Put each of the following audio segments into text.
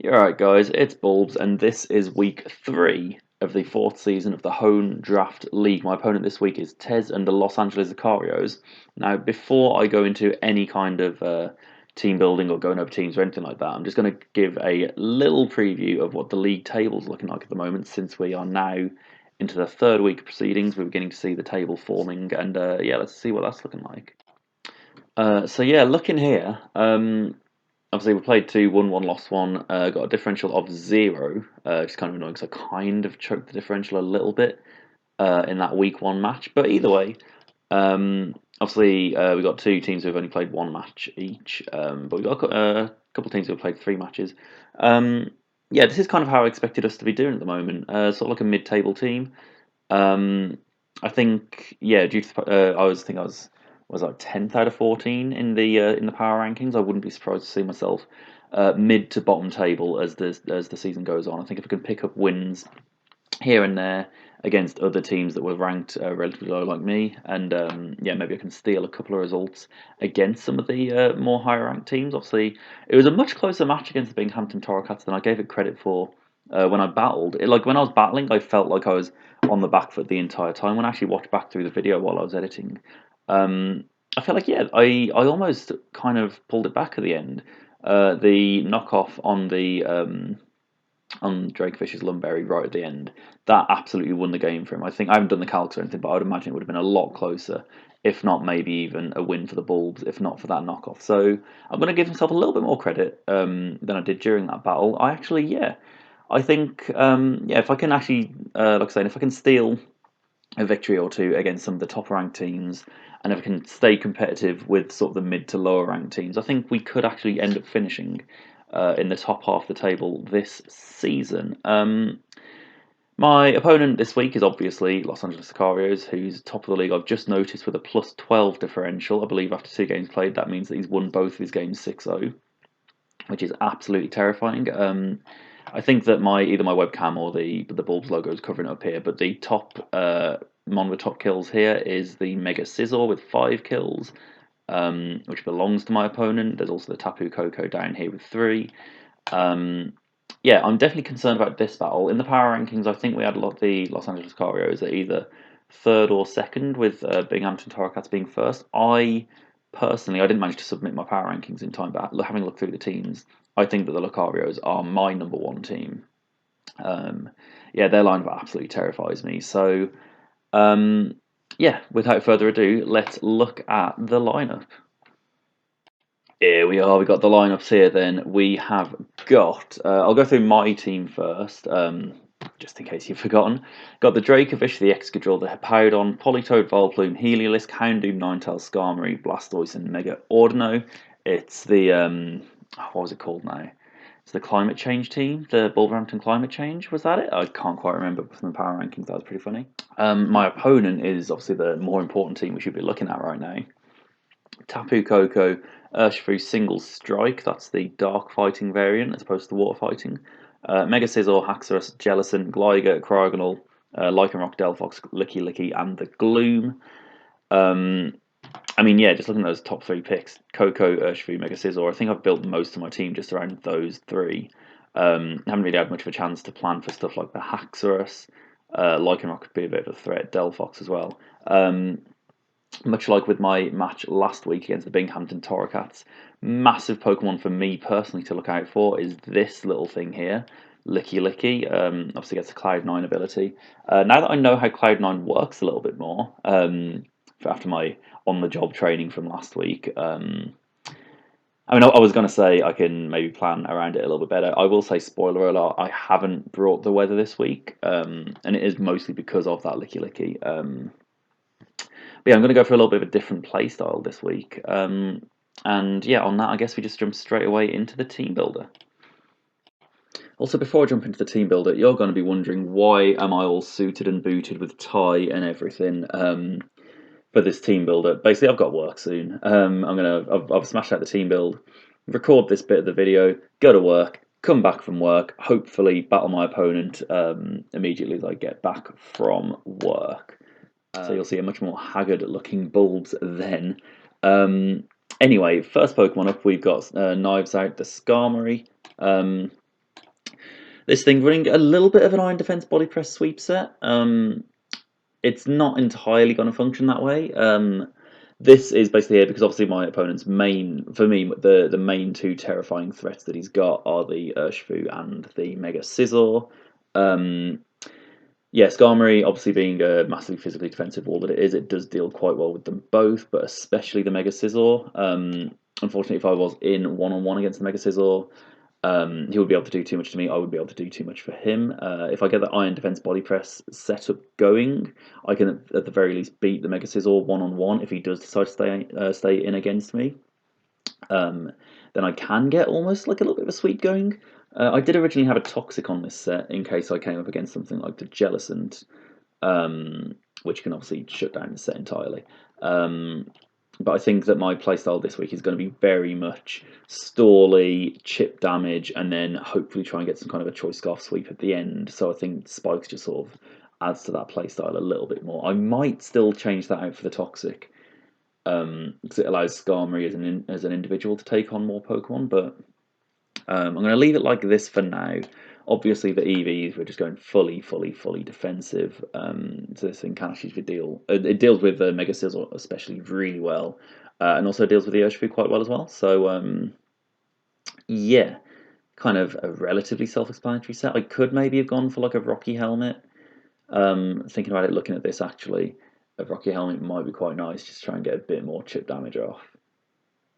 You're alright, guys. It's Bulbs, and this is week 3 of the 4th season of the Home Draft League. My opponent this week is Tez and the Los Angeles Lucarios. Now, before I go into any kind of team building or going over teams or anything like that, I'm just going to give a little preview of what the league table's looking like at the moment, since we are now into the 3rd week of proceedings. We're beginning to see the table forming, and yeah, let's see what that's looking like. So yeah, looking here. Obviously, we played two, won one, lost one. Got a differential of 0, which is kind of annoying because I kind of choked the differential a little bit in that week 1 match. But either way, obviously, we got two teams who've only played 1 match each, but we got a couple of teams who've played 3 matches. Yeah, this is kind of how I expected us to be doing at the moment. Sort of like a mid-table team. I think, yeah, due to I was like 10th out of 14 in the power rankings. I wouldn't be surprised to see myself mid to bottom table as the season goes on. I think if I can pick up wins here and there against other teams that were ranked relatively low like me, and yeah, maybe I can steal a couple of results against some of the more higher ranked teams. Obviously, it was a much closer match against the Binghamton Torracats than I gave it credit for when I battled. Like when I was battling, I felt like I was on the back foot the entire time. When I actually watched back through the video while I was editing, I felt like, yeah, I almost kind of pulled it back at the end. The knockoff on Drake Fisher's Lumberry right at the end, that absolutely won the game for him. I think I haven't done the calcs or anything, but I would imagine it would have been a lot closer, if not maybe even a win for the Bulbs, if not for that knockoff. So I'm going to give myself a little bit more credit than I did during that battle. I actually, yeah, I think, yeah, if I can actually, like I said, if I can steal a victory or two against some of the top ranked teams, and if we can stay competitive with sort of the mid to lower ranked teams, I think we could actually end up finishing in the top half of the table this season. My opponent this week is obviously Los Angeles Lucarios, who's top of the league. I've just noticed with a plus 12 differential. I believe after 2 games played, that means that he's won both of his games 6-0, which is absolutely terrifying. I think that either my webcam or the Bulbs logo is covering it up here, but the top mon with top kills here is the Mega Scizor with 5 kills, which belongs to my opponent. There's also the Tapu Koko down here with 3. Yeah, I'm definitely concerned about this battle. In the power rankings, I think we had a lot of the Los Angeles Carios at either 3rd or 2nd, with Binghamton Torracats being 1st. I didn't manage to submit my power rankings in time, but having looked through the teams, I think that the Lucarios are my number 1 team. Yeah, their lineup absolutely terrifies me. So, yeah, without further ado, let's look at the lineup. Here we are, we got the lineups here then. We have got, I'll go through my team first, just in case you've forgotten. Got the Dracovish, the Excadrill, the Hippowdon, Politoed, Volplume, Heliolisk, Houndoom, Ninetale, Skarmory, Blastoise, and Mega Ordino. It's the, what was it called now? It's the climate change team, the Bulbahampton climate change, was that it? I can't quite remember from the power rankings, that was pretty funny. My opponent is obviously the more important team we should be looking at right now. Tapu Koko, Urshifu Single Strike, that's the dark fighting variant as opposed to the water fighting. Mega Scizor, Haxorus, Jellicent, Gligar, Cryogonal, Lycanroc, Delphox, Licky, and the Gloom. I mean, yeah, just looking at those top 3 picks, Koko, Urshifu, Mega Scizor, I think I've built most of my team just around those 3. Haven't really had much of a chance to plan for stuff like the Haxorus. Lycanroc could be a bit of a threat, Delphox as well. Much like with my match last week against the Binghamton Torracats, massive Pokemon for me personally to look out for is this little thing here, Licky. Obviously gets a Cloud9 ability. Now that I know how Cloud9 works a little bit more, after my on-the-job training from last week, I mean, I was going to say I can maybe plan around it a little bit better. I will say, spoiler alert, I haven't brought the weather this week, and it is mostly because of that Licky. But yeah, I'm going to go for a little bit of a different play style this week. And yeah, on that, I guess we just jump straight away into the team builder. Also, before I jump into the team builder, you're going to be wondering, why am I all suited and booted with tie and everything for this team builder? Basically, I've got work soon. I've smashed out the team build, record this bit of the video, go to work, come back from work, hopefully battle my opponent immediately as I get back from work. So you'll see a much more haggard looking Bulbs then. Anyway, first Pokemon up, we've got Knives Out, the Skarmory. This thing running a little bit of an iron defense body press sweep set. It's not entirely going to function that way. This is basically here because obviously my opponent's for me, the main two terrifying threats that he's got are the Urshifu and the Mega Scizor. Yeah, Skarmory, obviously being a massively physically defensive wall that it is, it does deal quite well with them both, but especially the Mega Scizor. Unfortunately, if I was in one-on-one against the Mega Scizor, he would be able to do too much to me. I would be able to do too much for him. If I get the Iron Defense Body Press setup going, I can at the very least beat the Mega Scizor one-on-one if he does decide to stay in against me. Then I can get almost like a little bit of a sweep going. I did originally have a Toxic on this set in case I came up against something like the Jellicent, which can obviously shut down the set entirely. But I think that my playstyle this week is going to be very much stally, chip damage, and then hopefully try and get some kind of a Choice Scarf sweep at the end. So I think Spikes just sort of adds to that playstyle a little bit more. I might still change that out for the Toxic, because it allows Skarmory as an individual to take on more Pokemon, but I'm going to leave it like this for now. Obviously, the EVs, we're just going fully defensive. So this thing can actually deal. It deals with the Mega Scizor especially really well, and also deals with the Urshifu quite well as well. So yeah, kind of a relatively self-explanatory set. I could maybe have gone for like a Rocky Helmet. Thinking about it, looking at this actually, a Rocky Helmet might be quite nice. Just try and get a bit more chip damage off.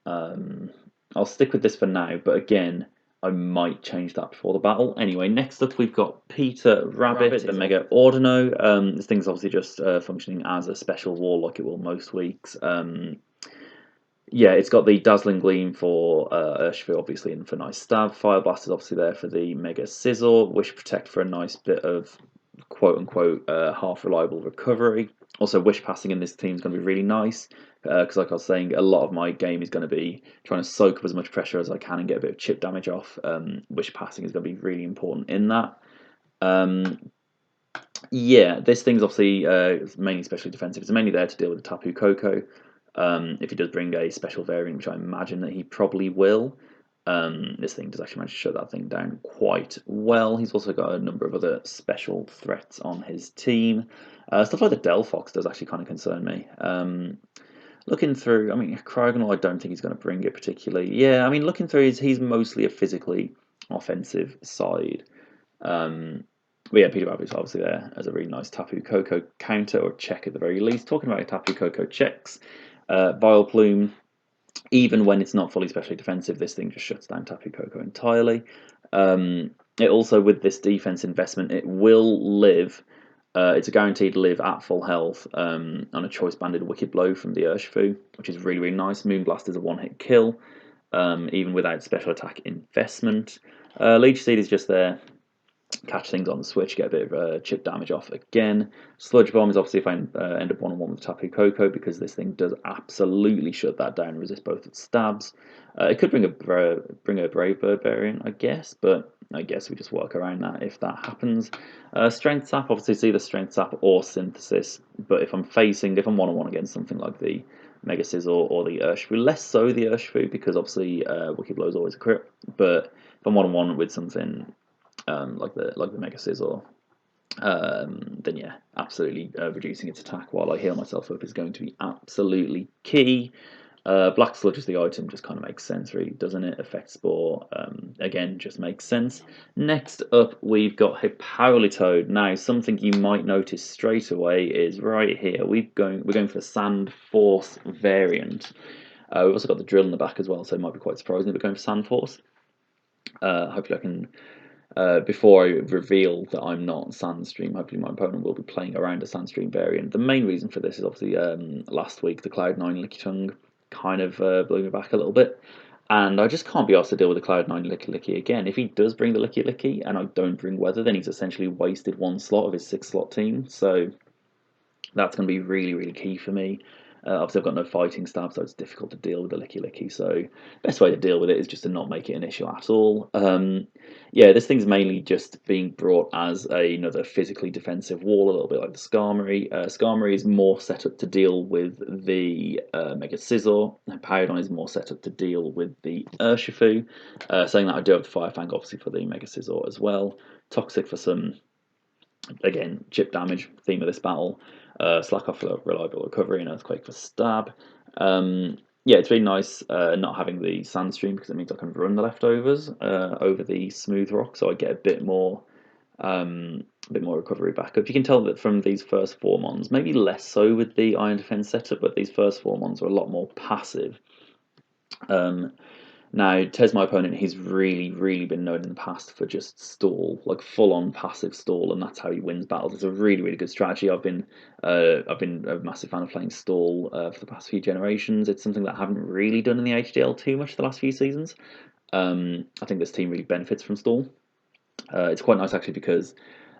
I'll stick with this for now, but again, I might change that before the battle. Anyway, next up we've got Peter Rabbit, the Mega Ordino. This thing's obviously just functioning as a special wall like it will most weeks. Yeah, it's got the Dazzling Gleam for Urshifu, obviously, and for nice stab. Fire Blast is obviously there for the Mega Scizor. Wish Protect for a nice bit of quote-unquote half reliable recovery. Also, Wish Passing in this team is going to be really nice, because like I was saying, a lot of my game is going to be trying to soak up as much pressure as I can and get a bit of chip damage off. Wish Passing is going to be really important in that. Yeah, this thing's obviously mainly especially defensive. It's mainly there to deal with the Tapu Koko. If he does bring a special variant, which I imagine that he probably will, this thing does actually manage to shut that thing down quite well. He's also got a number of other special threats on his team. Stuff like the Delphox does actually kind of concern me. Looking through, I mean, Cryogonal, I don't think he's going to bring it particularly. Yeah, I mean, looking through, he's mostly a physically offensive side. But yeah, Peter Rabbit's obviously there as a really nice Tapu Koko counter, or check at the very least. Talking about Tapu Koko checks, Vileplume, even when it's not fully specially defensive, this thing just shuts down Tapu Koko entirely. It also, with this defense investment, it will live. It's a guaranteed live at full health on a choice banded Wicked Blow from the Urshifu, which is really nice. Moonblast is a one-hit kill, even without special attack investment. Leech Seed is just there. Catch things on the switch, get a bit of chip damage off again. Sludge Bomb is obviously if I end up one-on-one with Tapu Koko, because this thing does absolutely shut that down, resist both its stabs. It could bring a Brave Bird variant, I guess, but I guess we just work around that if that happens. Strength Sap, obviously it's either Strength Sap or Synthesis, but if I'm one-on-one against something like the Mega Scizor or the Urshifu, less so the Urshifu, because obviously Wicked Blow is always a crit, but if I'm one-on-one with something like the Mega Scizor, then yeah, absolutely reducing its attack while I heal myself up is going to be absolutely key. Black Sludge as the item just kind of makes sense, really, doesn't it? Effect Spore, again, just makes sense. Next up, we've got Hippolytoad. Now, something you might notice straight away is right here. We're going for the Sand Force variant. We've also got the drill in the back as well, so it might be quite surprising. We're going for Sand Force. Hopefully I can... before I reveal that I'm not Sandstream, hopefully my opponent will be playing around a Sandstream variant. The main reason for this is obviously last week the Cloud9 Lickitung kind of blew me back a little bit, and I just can't be asked to deal with the Cloud9 Licky again. If he does bring the Licky and I don't bring Weather, then he's essentially wasted one slot of his 6-slot team, so that's going to be really key for me. Obviously I've got no fighting stab, so it's difficult to deal with the Licky, so best way to deal with it is just to not make it an issue at all. yeah, this thing's mainly just being brought as another physically defensive wall, a little bit like the Skarmory. Skarmory is more set up to deal with the Mega Scizor, and Powdon is more set up to deal with the Urshifu. Saying that, I do have the Fire Fang, obviously, for the Mega Scizor as well. Toxic for some, again, chip damage, theme of this battle. Slack off for reliable recovery, and Earthquake for stab. Yeah, it's really nice not having the Sandstream, because it means I can run the leftovers over the smooth rock, so I get a bit more recovery backup. You can tell that from these first four mons, maybe less so with the Iron Defense setup, but these first four mons are a lot more passive. Now, Tez, my opponent, he's really been known in the past for just stall, like full-on passive stall, and that's how he wins battles. It's a really good strategy. I've been a massive fan of playing stall for the past few generations. It's something that I haven't really done in the HDL too much the last few seasons. I think this team really benefits from stall. It's quite nice actually because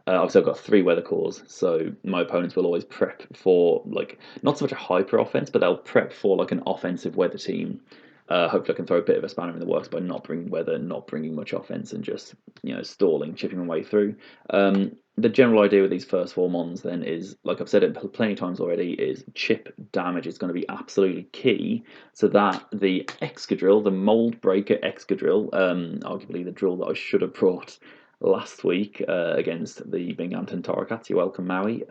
obviously I've got 3 weather cores, so my opponents will always prep for like not so much a hyper offense, but they'll prep for like an offensive weather team. Hopefully I can throw a bit of a spanner in the works by not bringing weather, not bringing much offense, and just stalling, chipping my way through. The general idea with these first 4 mons then is, like I've said it plenty of times already, is chip damage is going to be absolutely key, so that the Excadrill, the Mold Breaker Excadrill, arguably the drill that I should have brought last week against the Binghamton Torracats. You're welcome, Maui.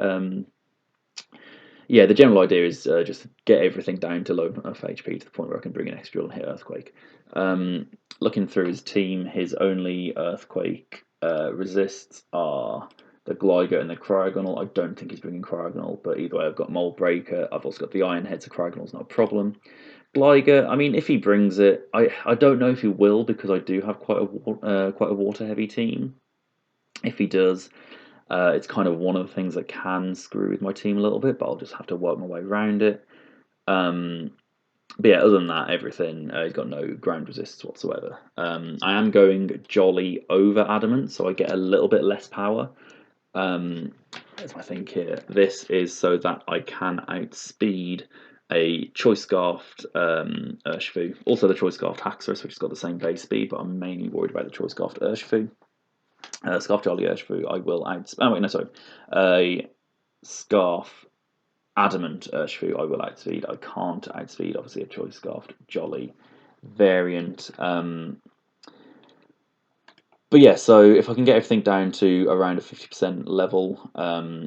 Yeah, the general idea is just get everything down to low enough HP to the point where I can bring an extra and hit Earthquake. Looking through his team, his only Earthquake resists are the Gligar and the Cryogonal. I don't think he's bringing Cryogonal, but either way, I've got Mold Breaker. I've also got the Iron Head, so Cryogonal's not a problem. Gligar, I mean, if he brings it, I don't know if he will, because I do have quite a water heavy team. If he does, it's kind of one of the things that can screw with my team a little bit, but I'll just have to work my way around it. But yeah, other than that, everything, he's got no ground resists whatsoever. I am going Jolly over Adamant, so I get a little bit less power. There's my thing here. This is so that I can outspeed a Choice Scarfed Urshifu. Also the Choice Scarfed Haxorus, which has got the same base speed, but I'm mainly worried about the Choice Scarfed Urshifu. Scarf Jolly Urshifu, I will outspeed. Oh, wait, no, sorry. Scarf Adamant Urshifu, I will outspeed. I can't outspeed, obviously, a Choice Scarfed Jolly variant. But yeah, so if I can get everything down to around a 50% level,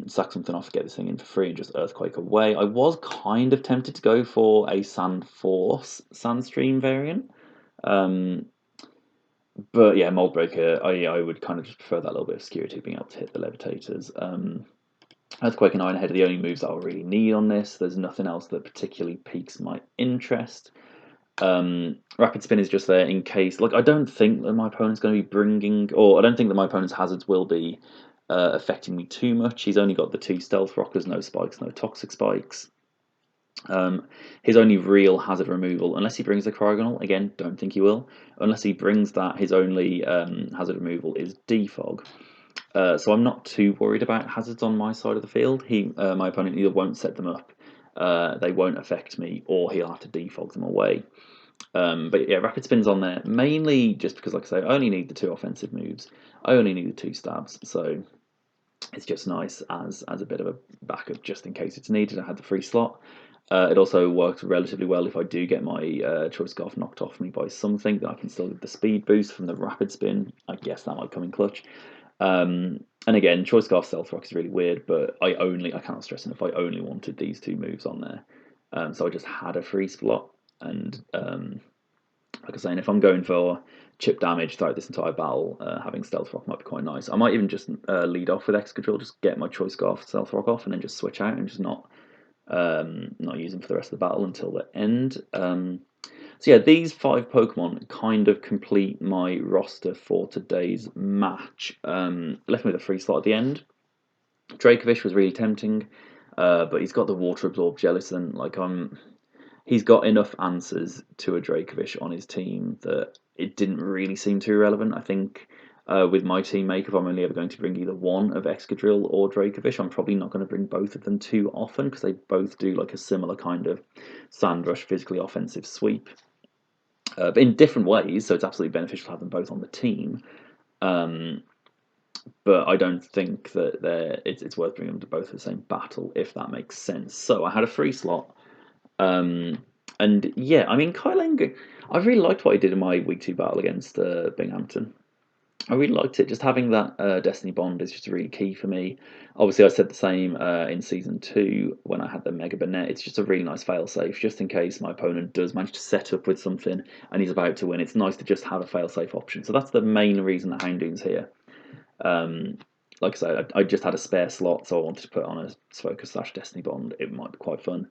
sack something off, get this thing in for free, and just Earthquake away. I was kind of tempted to go for a Sand Force Sandstream variant. But yeah, Mold Breaker, I would kind of just prefer that little bit of security, being able to hit the Levitators. Earthquake and Iron Head are the only moves that I'll really need on this. There's nothing else that particularly piques my interest. Rapid Spin is just there in case. Like, I don't think that my opponent's going to be bringing, or I don't think that my opponent's hazards will be affecting me too much. He's only got the 2 Stealth Rockers, no spikes, no Toxic Spikes. His only real hazard removal, unless he brings the Cryogonal, again, don't think he will. Unless he brings that, his only hazard removal is Defog. So I'm not too worried about hazards on my side of the field. My opponent either won't set them up, they won't affect me, or he'll have to defog them away. But yeah, Rapid Spin's on there, mainly just because, like I say, I only need the 2 offensive moves. I only need the 2 stabs, so it's just nice as a bit of a backup just in case it's needed. I had the free slot. It also works relatively well if I do get my Choice Scarf knocked off me by something, that I can still get the speed boost from the Rapid Spin. I guess that might come in clutch. And again, Choice Scarf Stealth Rock is really weird, but I cannot stress enough, I only wanted these 2 moves on there. So I just had a free slot, and like I was saying, if I'm going for chip damage throughout this entire battle, having Stealth Rock might be quite nice. I might even just lead off with Excadrill, just get my Choice Scarf Stealth Rock off, and then just switch out and just not use them for the rest of the battle until the end. So yeah, these 5 Pokemon kind of complete my roster for today's match. Left me with a free slot at the end. Dracovish was really tempting, but he's got the Water Absorb Jellicent. Like, he's got enough answers to a Dracovish on his team that it didn't really seem too relevant. I think with my team make, if I'm only ever going to bring either one of Excadrill or Dracovish, I'm probably not going to bring both of them too often, because they both do like a similar kind of Sand Rush, physically offensive sweep. But in different ways, so it's absolutely beneficial to have them both on the team. But I don't think that it's worth bringing them to both the same battle, if that makes sense. So I had a free slot, and yeah, I mean, Kylang, I really liked what he did in my week 2 battle against Binghamton. I really liked it. Just having that Destiny Bond is just really key for me. Obviously, I said the same in Season 2 when I had the Mega Bonnet. It's just a really nice failsafe, just in case my opponent does manage to set up with something and he's about to win. It's nice to just have a failsafe option. So that's the main reason that Houndoom's here. Like I said, I just had a spare slot, so I wanted to put on a Focus / Destiny Bond. It might be quite fun.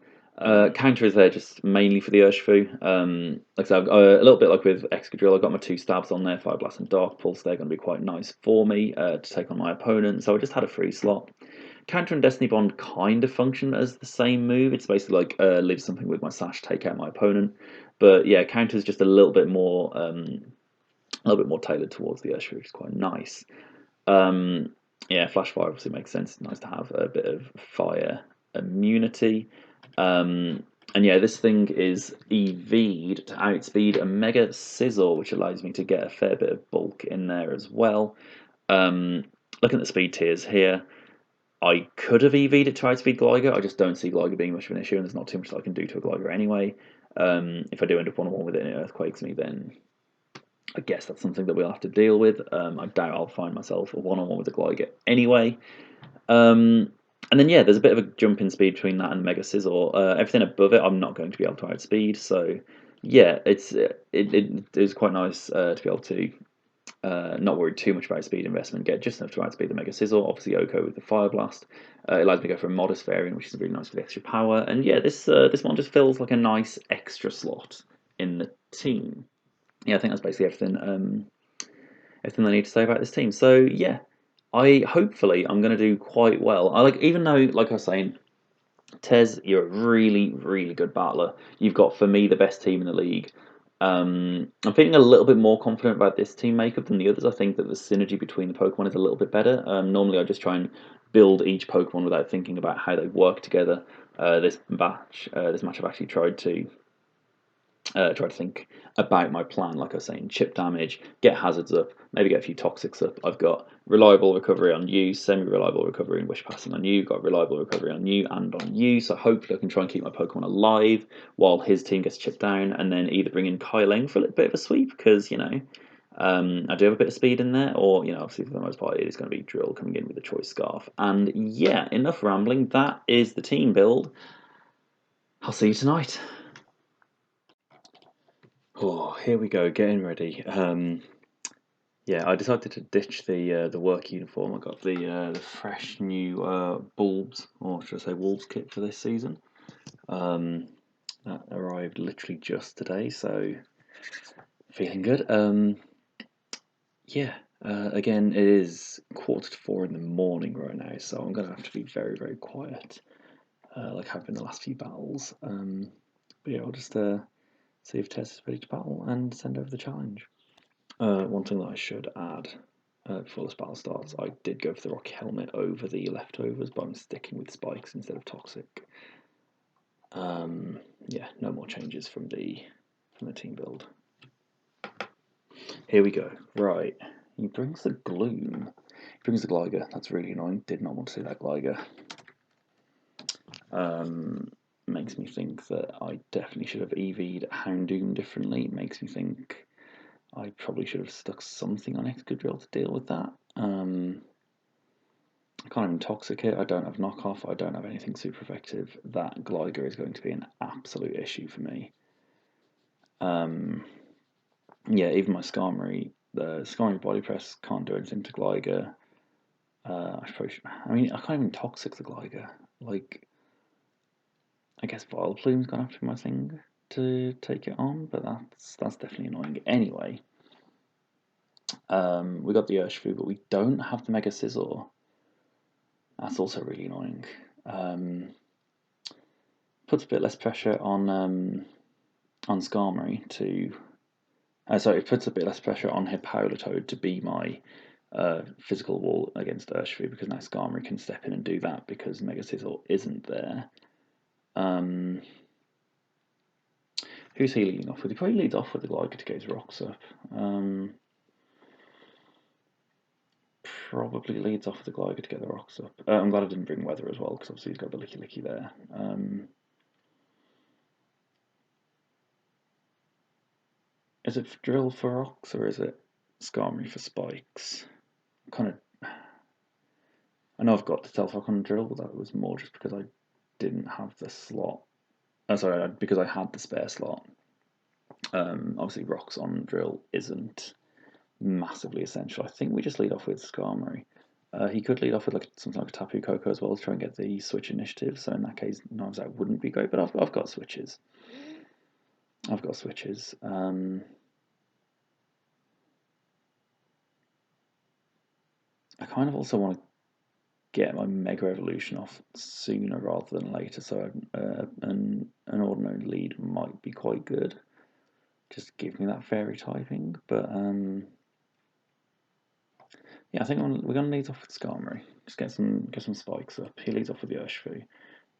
Counter is there just mainly for the Urshifu. Like I said, a little bit like with Excadrill, I got my 2 stabs on there, Fire Blast and Dark Pulse. They're going to be quite nice for me to take on my opponent. So I just had a free slot. Counter and Destiny Bond kind of function as the same move. It's basically like live something with my Sash, take out my opponent. But yeah, Counter is just a little bit more tailored towards the Urshifu, which is quite nice. Yeah, Flash Fire obviously makes sense. It's nice to have a bit of fire immunity. And yeah, this thing is EV'd to outspeed a Mega Sizzle, which allows me to get a fair bit of bulk in there as well. Looking at the speed tiers here, I could have EV'd it to outspeed Gligar. I just don't see Gligar being much of an issue, and there's not too much that I can do to a Gligar anyway. If I do end up 1-on-1 with it and it Earthquakes me, then I guess that's something that we'll have to deal with. I doubt I'll find myself a 1-on-1 with a Gligar anyway. And then yeah, there's a bit of a jump in speed between that and the Mega Sizzle. Everything above it, I'm not going to be able to outspeed. So yeah, it is quite nice to be able to not worry too much about speed investment. Get just enough to outspeed the Mega Sizzle. Obviously, Oko with the Fire Blast allows me to go for a modest variant, which is really nice for the extra power. And yeah, this one just feels like a nice extra slot in the team. Yeah, I think that's basically everything. Everything I need to say about this team. So yeah, hopefully I'm going to do quite well. Even though, like I was saying, Tez, you're a really, really good battler. You've got, for me, the best team in the league. I'm feeling a little bit more confident about this team makeup than the others. I think that the synergy between the Pokemon is a little bit better. Normally, I just try and build each Pokemon without thinking about how they work together. This match, I've actually tried to think about my plan, like I was saying, chip damage, get hazards up, maybe get a few toxics up. I've got reliable recovery on you, semi-reliable recovery and wish passing on you, got reliable recovery on you and on you, so hopefully I can try and keep my Pokemon alive while his team gets chipped down, and then either bring in Kyling for a little bit of a sweep, because, I do have a bit of speed in there, or, obviously for the most part it is going to be Drill coming in with the Choice Scarf. And yeah, enough rambling, that is the team build. I'll see you tonight. Oh, here we go, getting ready. Yeah, I decided to ditch the work uniform. I got the fresh new Bulbs, or should I say Wolves kit for this season. That arrived literally just today, so feeling good. Yeah, again, it is 3:45 in the morning right now, so I'm going to have to be very, very quiet, like I've been the last few battles. But yeah, I'll just see if Tess is ready to battle and send over the challenge. One thing that I should add before this battle starts, I did go for the Rocky Helmet over the leftovers, but I'm sticking with Spikes instead of Toxic. Yeah, no more changes from the team build. Here we go. Right, he brings the Gloom. He brings the Gligar. That's really annoying. Did not want to see that Gligar. Makes me think that I definitely should have EV'd Houndoom differently. Makes me think I probably should have stuck something on Excadrill to deal with that. I can't even Toxic it. I don't have Knockoff. I don't have anything super effective. That Gligar is going to be an absolute issue for me. Yeah, even my Skarmory, the Skarmory Body Press can't do anything to Gligar. I can't even Toxic the Gligar. I guess Vileplume's gonna have to be my thing to take it on, but that's definitely annoying. Anyway, we got the Urshifu, but we don't have the Mega Scizor. That's also really annoying. Puts a bit less pressure on Skarmory to. It puts a bit less pressure on Hippolytoad to be my physical wall against Urshifu, because now Skarmory can step in and do that because Mega Scizor isn't there. Who's he leading off with? He probably leads off with the Gligar to get his rocks up. probably leads off with the Glider to get the rocks up. I'm glad I didn't bring Weather as well, because obviously he's got the Licky Licky there. Is it Drill for rocks, or is it Skarmory for spikes? Kind of. I know I've got the Stealth on Drill, but that was more just because I didn't have the slot. Sorry, because I had the spare slot. Obviously, rocks on Drill isn't massively essential. I think we just lead off with Skarmory. He could lead off with like something like a Tapu Koko as well to try and get the switch initiative. So in that case, Knives Out wouldn't be great. But I've got switches. I've got switches. I kind of also want to get my Mega Evolution off sooner rather than later. So an ordinary lead might be quite good. Just give me that fairy typing. But yeah, I think we're going to lead off with Skarmory. Just get some spikes up. He leads off with the Urshifu.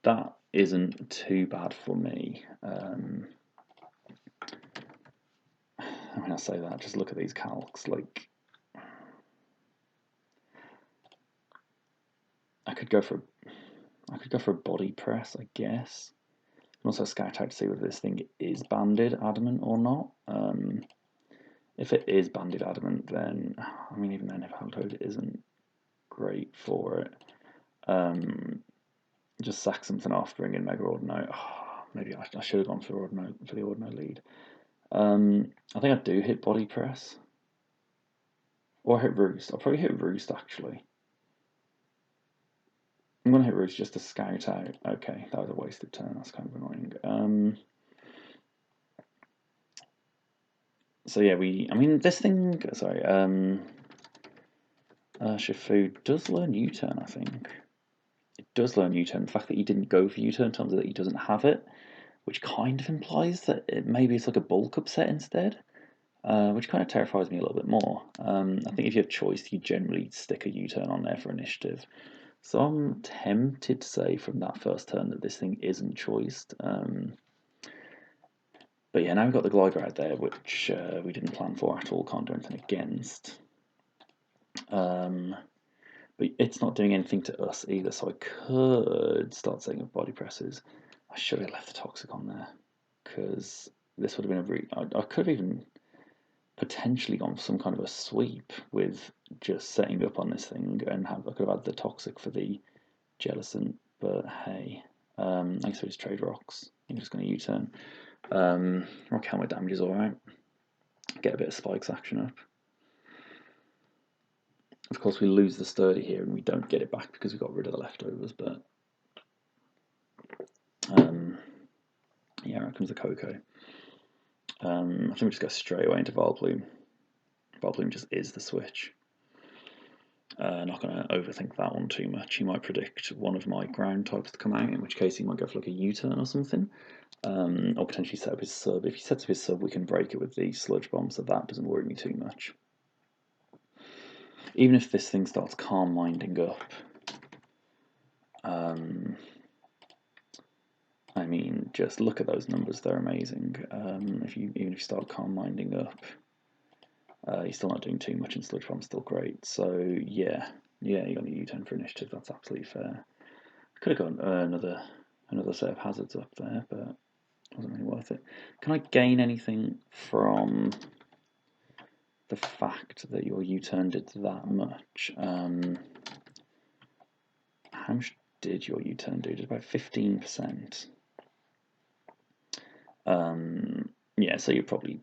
That isn't too bad for me. I mean, I say that. Just look at these calcs. Like, I could go for a body press, I guess. And also scout out to see whether this thing is banded adamant or not. If it is banded adamant, then I mean, even then, if Haltoad isn't great for it, just sack something off, bring in Mega Ordino. Oh, maybe I should have gone for the Ordino lead. I think I do hit body press, or I hit Roost. I'll probably hit Roost actually. I'm gonna hit Roost just to scout out. Okay, that was a wasted turn. That's kind of annoying. So yeah, I mean, this thing. Sorry. Shifu does learn U-turn. I think it does learn U-turn. The fact that he didn't go for U-turn tells me that he doesn't have it, which kind of implies that maybe it's like a bulk upset instead. Which kind of terrifies me a little bit more. I think if you have choice, you generally stick a U-turn on there for initiative. So I'm tempted to say from that first turn that this thing isn't choiced. But yeah, now we've got the Glider out there, which we didn't plan for at all, can't do anything against. But it's not doing anything to us either, so I could start setting up body presses. I should have left the Toxic on there, because this would have been I could have even potentially gone for some kind of a sweep with just setting up on this thing, and I could have had the Toxic for the Jellicent, but hey, I guess we just trade rocks. I'm just going to U-turn. Rock Helmet damage is alright. Get a bit of spikes action up. Of course, we lose the Sturdy here, and we don't get it back because we got rid of the leftovers, but yeah, here comes the Koko. I think we just go straight away into Vileplume. Vileplume just is the switch. Not going to overthink that one too much. He might predict one of my ground types to come out, in which case he might go for like a U-turn or something. Or potentially set up his sub. If he sets up his sub, we can break it with the Sludge Bomb, so that doesn't worry me too much. Even if this thing starts Calm Minding up, I mean, just look at those numbers, they're amazing. Even if you start Calm Minding up, you're still not doing too much, and Sludge Bomb's still great. So yeah, you got the U-turn for initiative, that's absolutely fair. Could have got another set of hazards up there, but it wasn't really worth it. Can I gain anything from the fact that your U-turn did that much? How much did your U-turn do? It did about 15%. Yeah, so you're probably,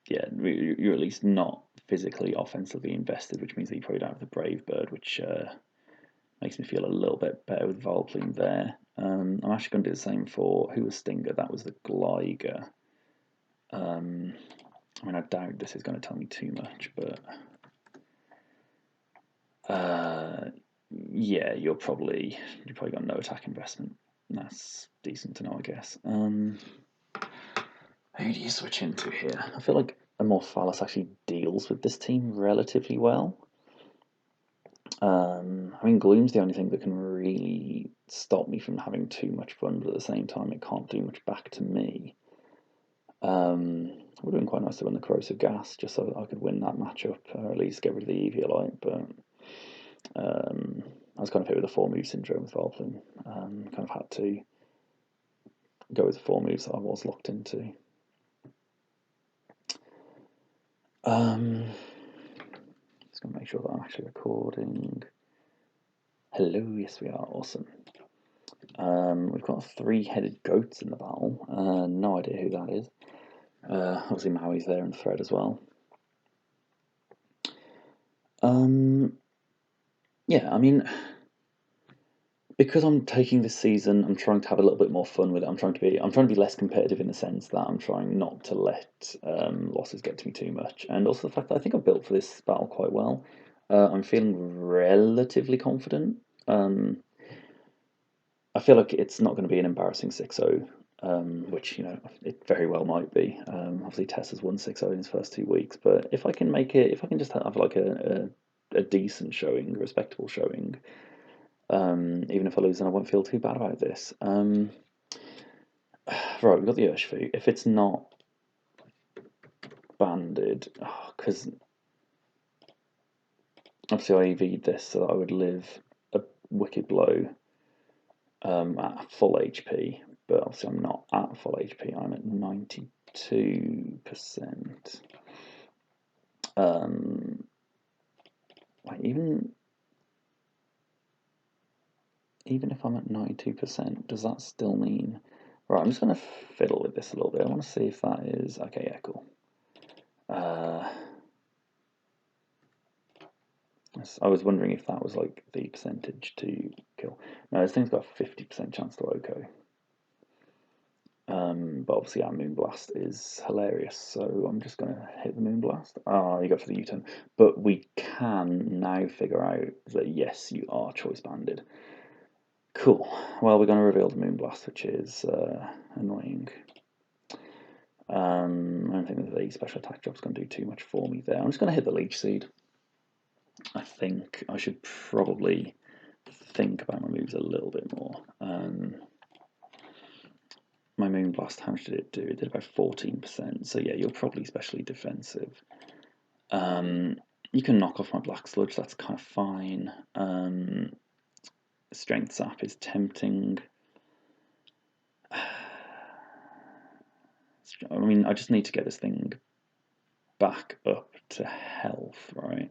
yeah, you're at least not physically offensively invested, which means that you probably don't have the Brave Bird, which makes me feel a little bit better with Vileplume there. I'm actually going to do the same for, who was Stinger? That was the Gligar. I mean, I doubt this is going to tell me too much, but yeah, you're probably got no attack investment. That's decent to know, I guess. Who do you switch into here? I feel like Amorphalis actually deals with this team relatively well. I mean, Gloom's the only thing that can really stop me from having too much fun, but at the same time, it can't do much back to me. It would have been quite nice to win the Corrosive Gas, just so I could win that matchup, or at least get rid of the Eviolite, but I was kind of hit with the 4-move syndrome with Volplin. Kind of had to go with the 4 moves that I was locked into. Just going to make sure that I'm actually recording. Hello, yes we are, awesome. We've got 3-headed goats in the battle. No idea who that is. Obviously Maui's there in the thread as well. Yeah, I mean, because I'm taking this season, I'm trying to have a little bit more fun with it. I'm trying to be less competitive in the sense that I'm trying not to let losses get to me too much, and also the fact that I think I've built for this battle quite well. I'm feeling relatively confident. I feel like it's not going to be an embarrassing 6-0, which it very well might be. Obviously, Tess has won 6-0 in his first 2 weeks, but if I can just have like a decent showing, a respectable showing. Even if I lose, then I won't feel too bad about this. Right, we've got the Urshifu. If it's not banded, because obviously I EV'd this so that I would live a Wicked Blow at full HP, but obviously I'm not at full HP, I'm at 92%. Even if I'm at 92%, does that still mean... Right, I'm just going to fiddle with this a little bit. I want to see if that is... Okay, yeah, cool. I was wondering if that was like the percentage to kill. No, this thing's got a 50% chance to OHKO. But obviously our Moonblast is hilarious, so I'm just going to hit the Moonblast. You go for the U-turn. But we can now figure out that yes, you are choice banded. Cool. Well, we're going to reveal the Moonblast, which is annoying. I don't think that the special attack drop's going to do too much for me there. I'm just going to hit the Leech Seed. I think I should probably think about my moves a little bit more. My Moonblast, how much did it do? It did about 14%, so yeah, you're probably especially defensive. You can knock off my Black Sludge, that's kind of fine. Strength Sap is tempting. I mean, I just need to get this thing back up to health, right?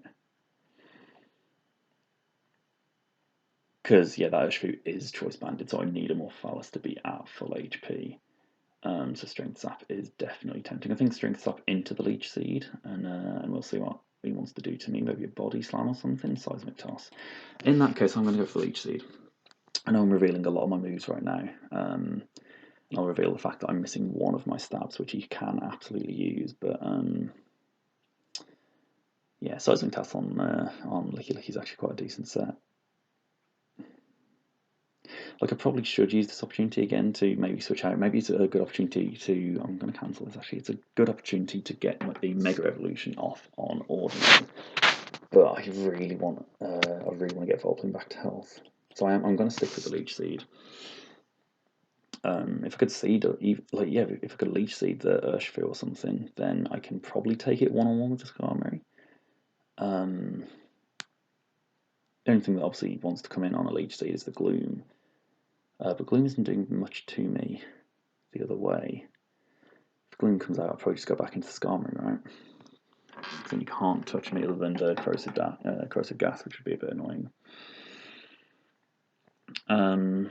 Because, yeah, that Urshifu is choice banded, so I need a Morphalis to be at full HP. So Strength Sap is definitely tempting. I think Strength Sap into the Leech Seed, and we'll see what he wants to do to me. Maybe a Body Slam or something, Seismic Toss. In that case, I'm going to go for Leech Seed. I know I'm revealing a lot of my moves right now. And I'll reveal the fact that I'm missing one of my stabs, which he can absolutely use, but yeah, Seismic Toss on Licky Licky is actually quite a decent set. Like, I probably should use this opportunity again to maybe switch out. Maybe it's a good opportunity to... I'm going to cancel this, actually. It's a good opportunity to get the Mega Evolution off on Ordinary. But I really want to get Volplin back to health. So I'm going to stick with the Leech Seed. If I could seed, if I could Leech Seed the Urshifu or something, then I can probably take it one-on-one with the Skarmory. The only thing that obviously wants to come in on a Leech Seed is the Gloom. But Gloom isn't doing much to me the other way. If Gloom comes out, I'll probably just go back into Skarmory, right? So you can't touch me other than the Corrosive Gas, which would be a bit annoying. I'm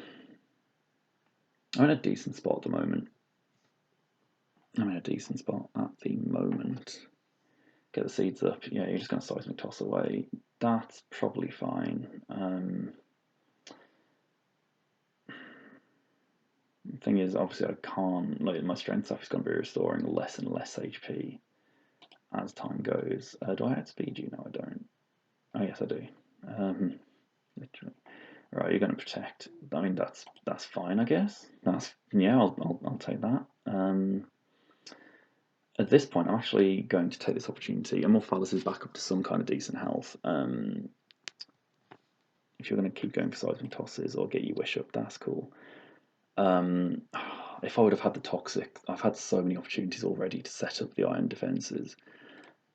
in a decent spot at the moment. Get the seeds up. Yeah, you're just going to Seismic Toss away. That's probably fine. The thing is, obviously, I can't. Like, my strength stuff is going to be restoring less and less HP as time goes. Do I outspeed you? No, I don't. Oh, yes, I do. Literally. Right, you're going to protect. I mean, that's fine, I guess. I'll take that. At this point, I'm actually going to take this opportunity. Morphalis is back up to some kind of decent health. If you're going to keep going for Seismic Tosses or get your Wish up, that's cool. If I would have had the Toxic, I've had so many opportunities already to set up the Iron defences.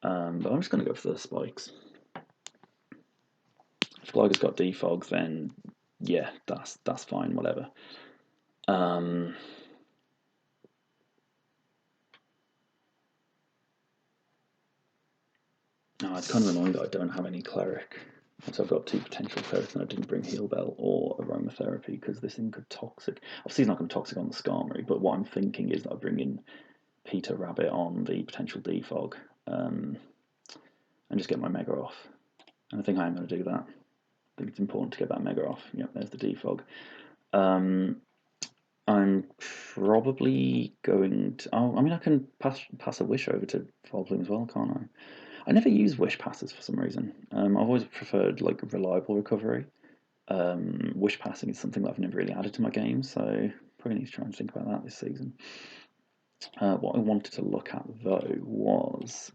But I'm just going to go for the Spikes. Glider's got defog, then yeah, that's fine, whatever. Oh, it's kind of annoying that I don't have any cleric. So I've got 2 potential clerics and I didn't bring Heal Bell or Aromatherapy because this thing could toxic. Obviously it's not going to toxic on the Skarmory, but what I'm thinking is that I bring in Peter Rabbit on the potential defog and just get my Mega off. And I think I am going to do that. I think it's important to get that Mega off. Yep, there's the defog. I'm probably going to... Oh, I mean, I can pass a Wish over to Volplume as well, can't I? I never use Wish passes for some reason. I've always preferred like reliable recovery. Wish passing is something that I've never really added to my game, so probably need to try and think about that this season. What I wanted to look at though was,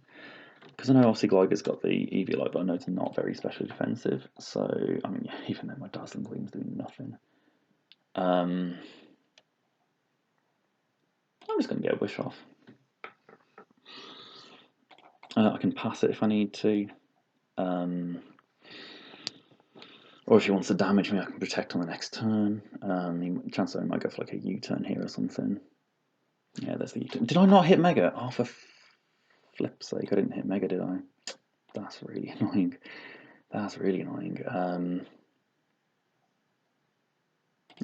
because I know obviously Glider's got the Eviolite, but I know it's not very specially defensive. So I mean, even though my Dazzling Gleam's doing nothing, I'm just going to get a Wish off. I can pass it if I need to. Or if he wants to damage me, I can protect on the next turn. Chances are he might go for like a U-turn here or something. Yeah, there's the U-turn. Did I not hit Mega? Oh, for flip's sake, I didn't hit Mega, did I? That's really annoying. That's really annoying.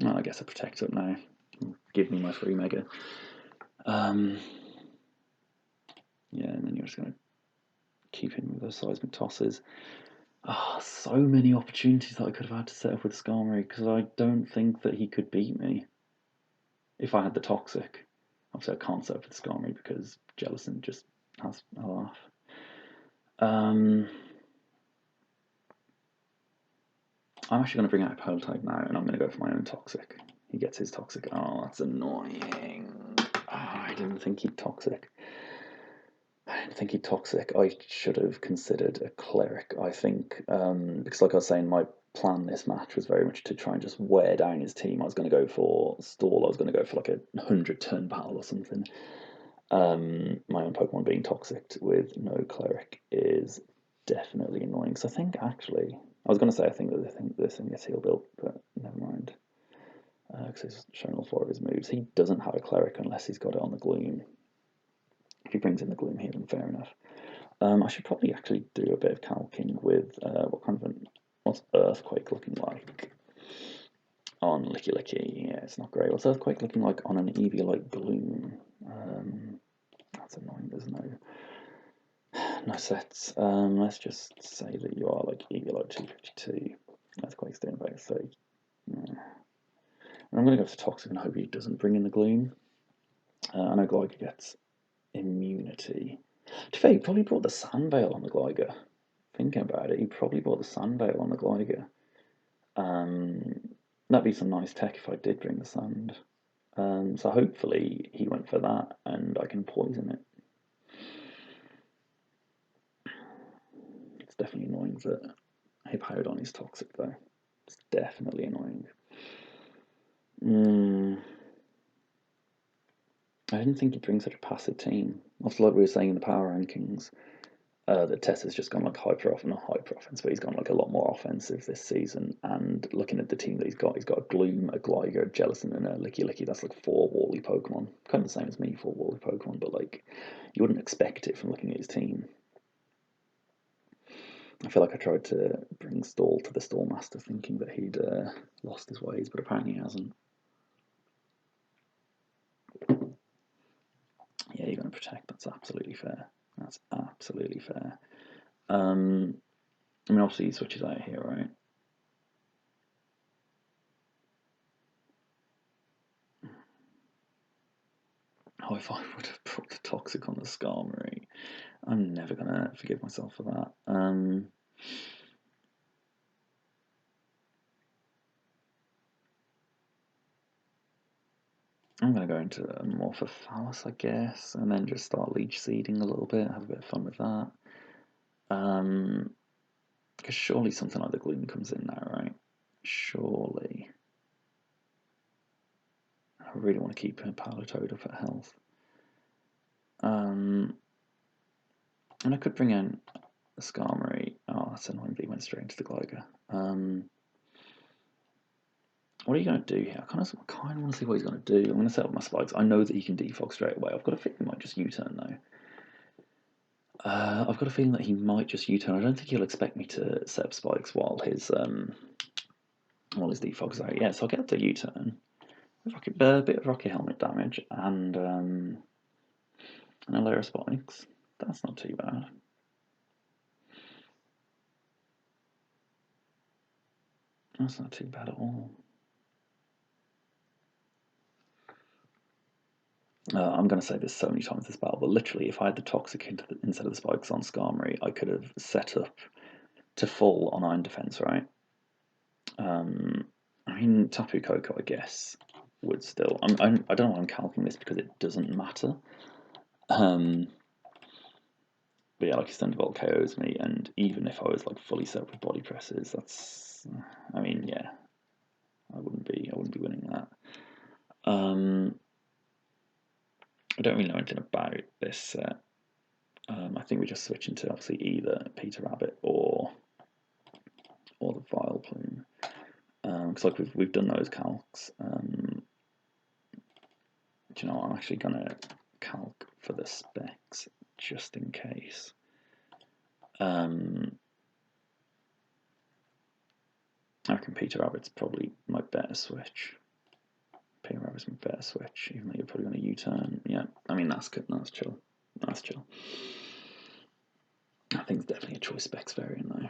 Well, I guess I protect up now. Give me my free Mega. Yeah, and then you're just going to keep him with those seismic tosses. Oh, so many opportunities that I could have had to set up with Skarmory because I don't think that he could beat me if I had the Toxic. Obviously, I can't set up with Skarmory because Jellicent just has a laugh. I'm actually going to bring out a Prototype now, and I'm going to go for my own Toxic. He gets his Toxic. Oh, that's annoying. Oh, I didn't think he'd Toxic. I should have considered a Cleric, I think, because like I was saying, my plan this match was very much to try and just wear down his team. I was going to go for Stall, I was going to go for like a 100-turn battle or something. My own Pokemon being Toxic with no Cleric is definitely annoying. So I think actually, I was going to say I think this thing gets Heal Built, but never mind. Because he's shown all 4 of his moves. He doesn't have a Cleric unless he's got it on the Gloom. If he brings in the Gloom here, then fair enough. I should probably actually do a bit of calcing with what's Earthquake looking like on Licky Licky. Yeah, it's not great. What's Earthquake looking like on an Eviolite Gloom? That's annoying. There's no sets. Let's just say that you are like Eviolite 252. Earthquake's doing about 30. Yeah. And I'm going to go for Toxic and hope he doesn't bring in the Gloom. I know Gligar gets immunity. To be fair, he probably brought the Sandveil on the Gligar. Thinking about it, he probably brought the Sandveil on the Gligar. That'd be some nice tech if I did bring the Sand. So hopefully he went for that and I can poison it. It's definitely annoying that Hippowdon is Toxic though. It's definitely annoying. I didn't think he'd bring such a passive team. After like we were saying in the power rankings, that Tessa's just gone like not hyper offensive, but he's gone like a lot more offensive this season. And looking at the team that he's got a Gloom, a Gligar, a Jellicent, and a Licky Licky. That's like 4 Wally Pokemon. Kind of the same as me, 4 Wally Pokemon, but like you wouldn't expect it from looking at his team. I feel like I tried to bring Stall to the Stall Master thinking that he'd lost his ways, but apparently he hasn't. Yeah, you're going to protect. That's absolutely fair. That's absolutely fair. I mean, obviously he switches out here, right? Oh, if I would have brought the Toxic on the Skarmory, I'm never going to forgive myself for that. I'm going to go into Morphophallus, I guess, and then just start leech seeding a little bit, have a bit of fun with that. Because surely something like the Gloom comes in now, right? Surely. I really want to keep Palatoad up at health. And I could bring in a Skarmory. Oh, that's annoying that he went straight into the Glider. What are you going to do here? I kind of want to see what he's going to do. I'm going to set up my spikes. I know that he can defog straight away. I've got a feeling he might just U-turn though. I've got a feeling that he might just U-turn. I don't think he'll expect me to set up spikes while his defog's out. Yeah, so I'll get the U-turn. A bit of rocket helmet damage and a layer of spikes. That's not too bad. That's not too bad at all. I'm going to say this so many times this battle, but literally, if I had the Toxic instead of the spikes on Skarmory, I could have set up to full on Iron Defense, right? I mean, Tapu Koko, I guess, would still. I don't know why I'm calculating this because it doesn't matter. But yeah, like his Thunderbolt KOs me, and even if I was like fully set up with body presses, that's. I mean, yeah, I wouldn't be winning that. I don't really know anything about this set. I think we just switch into obviously either Peter Rabbit or the Vileplume. Because like we've done those calcs. Do you know what? I'm actually gonna calc for the specs just in case. I reckon Peter Rabbit's probably my better switch. Peter Rabbit's my better switch, even though you're probably going to U-turn. Yeah, I mean that's good. That's chill. That's chill. I think it's definitely a choice specs variant though.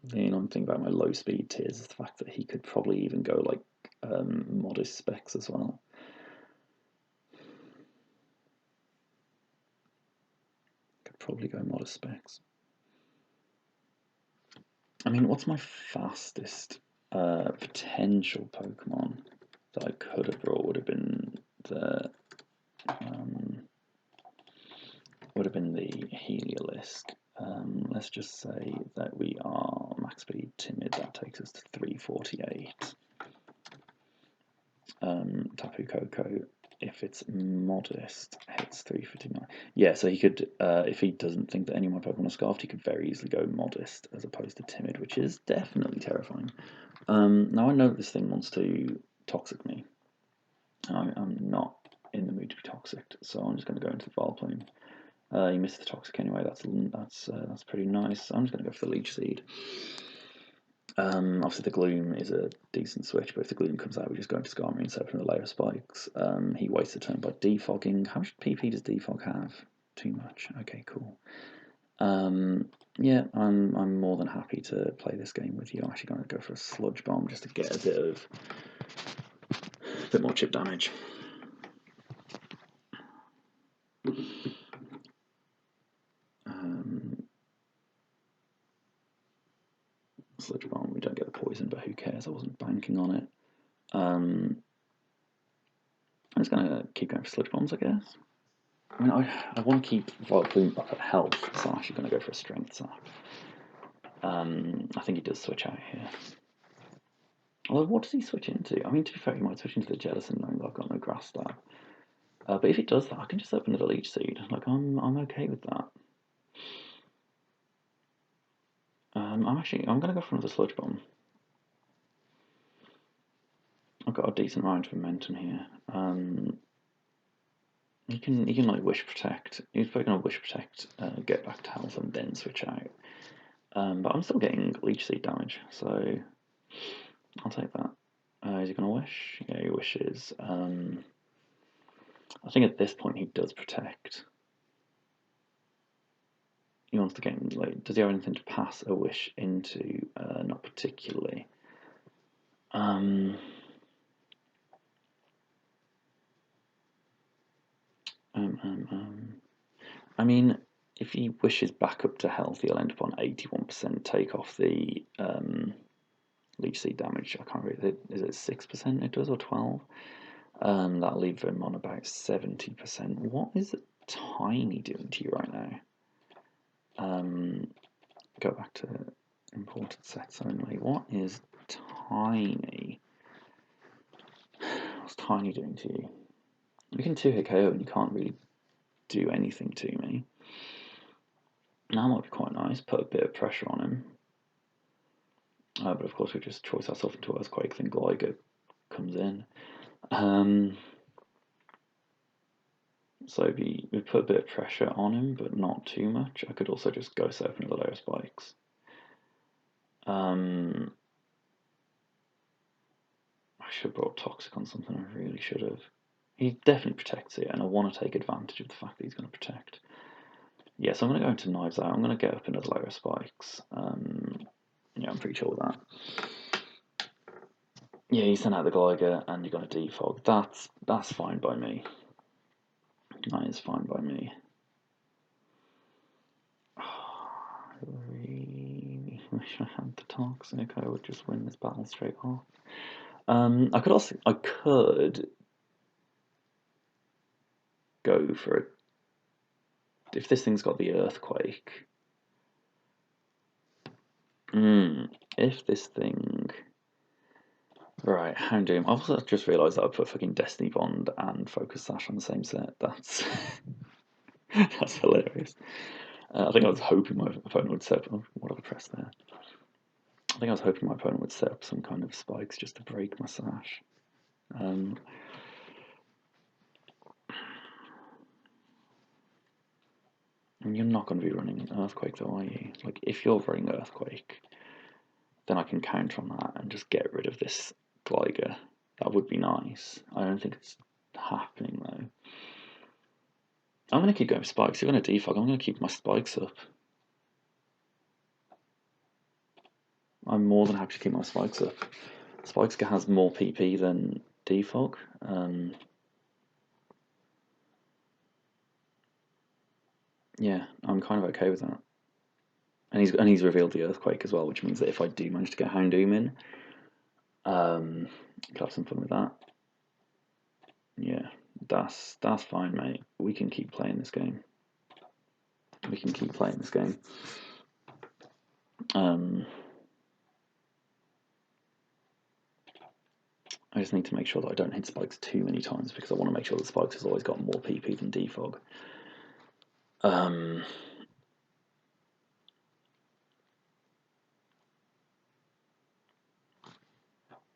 The only thing about my low speed tiers is the fact that he could probably even go like modest specs as well. Could probably go modest specs. I mean, what's my fastest potential Pokemon that I could have brought would have been the Heliolisk. Let's just say that we are max speed timid. That takes us to 348. Tapu Koko, if it's modest, hits 359. Yeah, so he could, if he doesn't think that any of my Pokemon are scarfed, he could very easily go modest as opposed to timid, which is definitely terrifying. Now I know that this thing wants to toxic me. I'm not in the mood to be toxic, so I'm just going to go into the Vileplume. You missed the toxic anyway. That's pretty nice. I'm just going to go for the Leech Seed. Obviously the Gloom is a decent switch, but if the Gloom comes out, we just go into Skarmory and set up the layer of spikes. He wastes a turn by defogging. How much PP does defog have? Too much. Okay, cool. Yeah, I'm more than happy to play this game with you. I'm actually going to go for a Sludge Bomb just to get a bit more chip damage. Sludge Bomb, we don't get the poison, but who cares? I wasn't banking on it. I'm just going to keep going for Sludge Bombs, I guess. I mean, I want to keep Vileplume up at health, so I'm actually going to go for a Strength Sap. I think he does switch out here. Although, what does he switch into? I mean, to be fair, he might switch into the Jellicent knowing that I've got no Grass Stab. But if he does that, I can just open another Leech Seed. Like, I'm okay with that. I'm going to go for another Sludge Bomb. I've got a decent amount of momentum here. He can like Wish Protect. He's probably going to Wish Protect, get back to health, and then switch out. But I'm still getting Leech Seed damage, so I'll take that. Is he going to Wish? Yeah, he wishes. I think at this point he does Protect. He wants to get, like, does he have anything to pass a Wish into? Not particularly. I mean, if he wishes back up to health, he'll end up on 81%. Take off the Leech Seed damage. I can't read it. Is it 6% it does, or 12? That'll leave him on about 70%. What is Tiny doing to you right now? Go back to imported sets only. What is Tiny? What's Tiny doing to you? You can 2-hit KO and you can't really do anything to me. That might be quite nice. Put a bit of pressure on him. But of course we just choice ourselves into Earthquake, then Gligar comes in. So we put a bit of pressure on him, but not too much. I could also just go set up another layer of spikes. I should have brought Toxic on something, I really should have. He definitely protects it, and I want to take advantage of the fact that he's going to protect. Yeah, so I'm going to go into Knives Out. I'm going to get up another layer of spikes. Yeah, I'm pretty sure with that. Yeah, you send out the Gligar, and you're going to defog. That's fine by me. That is fine by me. I really wish I had the Toxic. I would just win this battle straight off. I could go for it. If this thing's got the Earthquake. If this thing. Right, Houndoom. I've also just realised that I put fucking Destiny Bond and Focus Sash on the same set. That's that's hilarious. I think I was hoping my opponent would set up. What did I press there? I think I was hoping my opponent would set up some kind of spikes just to break my Sash. And you're not going to be running Earthquake though, are you? Like, if you're running Earthquake, then I can counter on that and just get rid of this Gligar. That would be nice. I don't think it's happening though. I'm going to keep going with spikes. You're going to defog. I'm going to keep my spikes up. I'm more than happy to keep my spikes up. Spikes has more PP than defog. Yeah, I'm kind of okay with that. And he's revealed the Earthquake as well, which means that if I do manage to get Houndoom in, could have some fun with that. Yeah, that's fine, mate. We can keep playing this game. We can keep playing this game. I just need to make sure that I don't hit spikes too many times because I want to make sure that spikes has always got more PP than defog.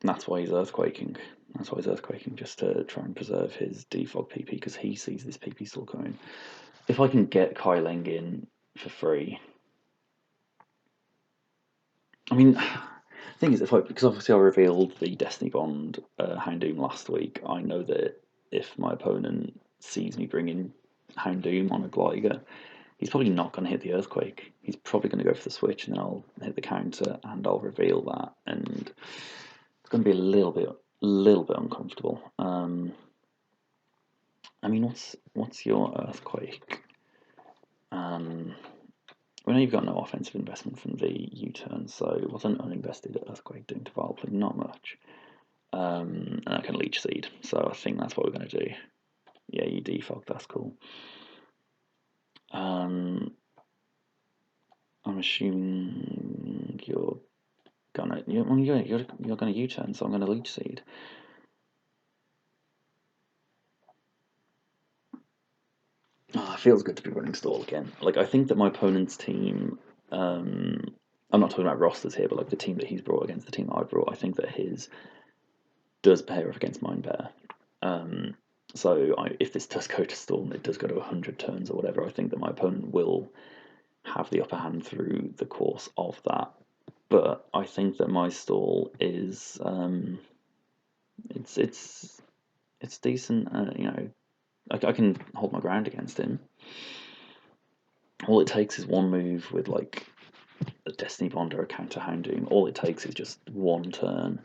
That's why he's Earthquaking. That's why he's Earthquaking, just to try and preserve his defog PP because he sees this PP still coming. If I can get Kyleng in for free, I mean, the thing is, because obviously I revealed the Destiny Bond Houndoom last week, I know that if my opponent sees me bringing Houndoom on a Gligar, he's probably not going to hit the Earthquake. He's probably going to go for the switch, and then I'll hit the counter, and I'll reveal that, and it's going to be a little bit uncomfortable. I mean, what's your Earthquake? We know you've got no offensive investment from the U-turn, so what's an uninvested Earthquake doing to Vileplume? Not much. And I can Leech Seed, so I think that's what we're going to do. Yeah, you defog, that's cool. I'm assuming you're gonna U-turn, so I'm gonna Leech Seed. Oh, it feels good to be running Stall again. Like, I think that my opponent's team, I'm not talking about rosters here, but like the team that he's brought against the team that I brought, I think that his does pair off against mine better. So if this does go to Stall and it does go to 100 turns or whatever, I think that my opponent will have the upper hand through the course of that. But I think that my Stall is it's decent. You know, I can hold my ground against him. All it takes is one move with like a Destiny Bond or a counter Houndoom. All it takes is just one turn.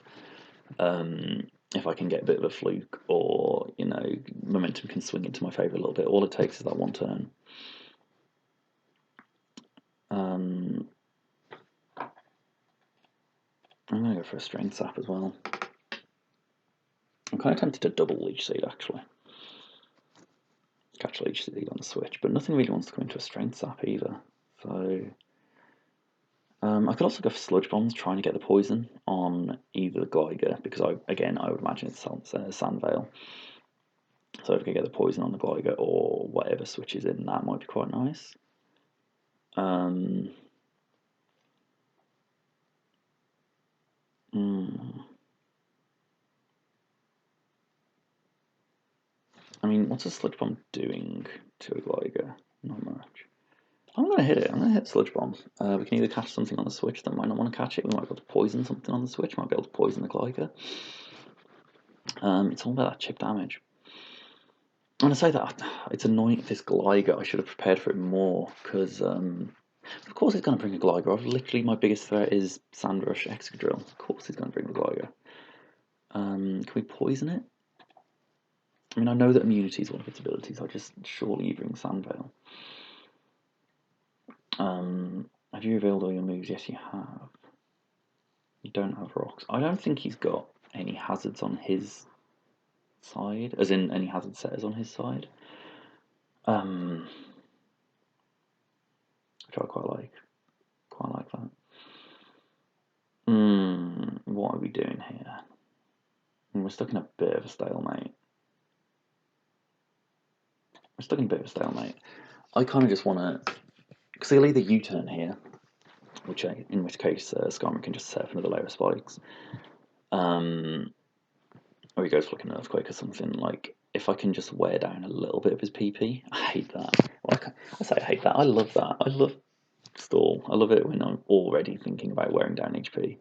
If I can get a bit of a fluke or, you know, momentum can swing into my favour a little bit, all it takes is that one turn. I'm going to go for a Strength Sap as well. I'm kind of tempted to double Leech Seed, actually. Catch Leech Seed on the switch, but nothing really wants to come into a Strength Sap either. So I could also go for Sludge Bombs, trying to get the poison on either Gligar, because I would imagine it's Sandvale. So if I could get the poison on the Gligar or whatever switches in, that might be quite nice. I mean, what's a Sludge Bomb doing to a Gligar? Not much. I'm going to hit it. I'm going to hit Sludge Bomb. We can either catch something on the switch that might not want to catch it. We might be able to poison something on the switch. Might be able to poison the Gligar. It's all about that chip damage. I'm going to say that it's annoying. This Gligar, I should have prepared for it more because, of course, it's going to bring a Gligar. Literally, my biggest threat is Sandrush Excadrill. Of course, it's going to bring a Gligar. Can we poison it? I mean, I know that immunity is one of its abilities. I just surely you bring Sandveil. Have you revealed all your moves? Yes, you have. You don't have rocks. I don't think he's got any hazards on his side, as in any hazard setters on his side. Which I quite like. Quite like that. What are we doing here? We're stuck in a bit of a stalemate. I kind of just want to, because he'll either U-turn here, in which case Skarmory can just set up another layer of spikes, or he goes for like an Earthquake or something. Like, if I can just wear down a little bit of his PP, I hate that. I say I hate that. I love that. I love stall. I love it when I'm already thinking about wearing down HP.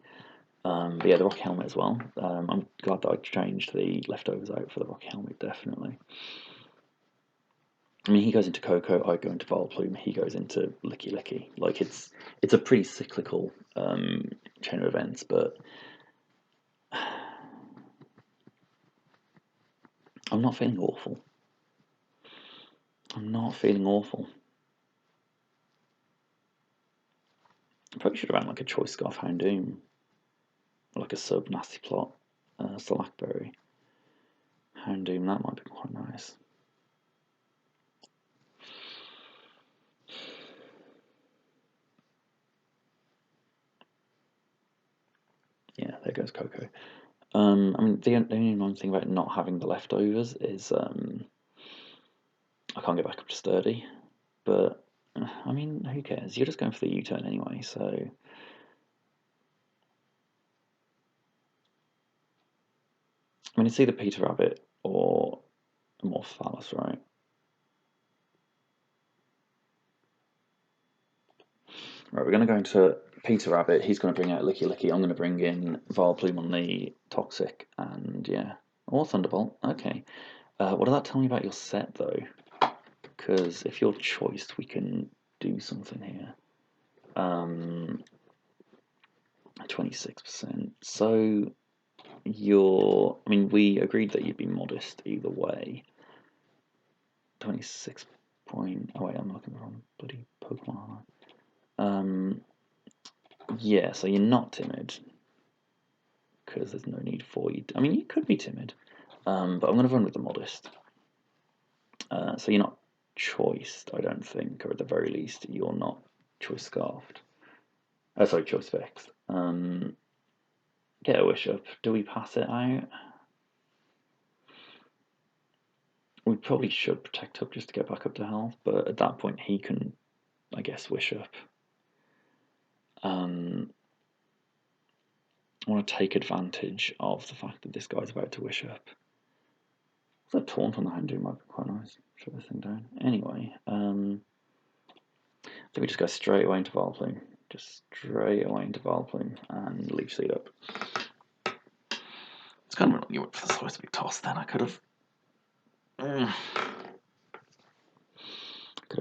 But yeah, the Rocky Helmet as well. I'm glad that I changed the leftovers out for the Rocky Helmet, definitely. I mean, he goes into Coco, I go into Vileplume, he goes into Licky Licky. Like, it's a pretty cyclical chain of events, but I'm not feeling awful. I probably should have ran like a Choice Scarf Houndoom, or like a sub Nasty Plot Slackberry. Houndoom, that might be quite nice. Yeah, there goes Coco. I mean, the only annoying thing about not having the leftovers is I can't get back up to Sturdy. But, I mean, who cares? You're just going for the U-turn anyway, so... I mean, it's either Peter Rabbit or Morphalis, right? Right, we're going to go into Peter Rabbit. He's going to bring out Licky Licky. I'm going to bring in Vileplume on the Toxic, and yeah. Or Thunderbolt. Okay. What does that tell me about your set, though? Because if you're choiced, we can do something here. 26%. So you're... I mean, we agreed that you'd be modest either way. 26 point... Oh wait, I'm looking wrong. Bloody Pokemon, aren't I? Yeah, so you're not timid. Because there's no need for you... I mean, you could be timid. But I'm going to run with the modest. So you're not choiced, I don't think. Or at the very least, you're not choice scarfed. Sorry, choice vexed. Get a wish up. Do we pass it out? We probably should protect up just to get back up to health, but at that point he can, I guess, wish up. I want to take advantage of the fact that this guy's about to wish up. That taunt on the Houndoom might be quite nice. Shut this thing down. Anyway, so we just go straight away into Vileplume. Just straight away into Vileplume and Leech Seed up. It's kind of annoying you went for the supposed to be tossed then. I could have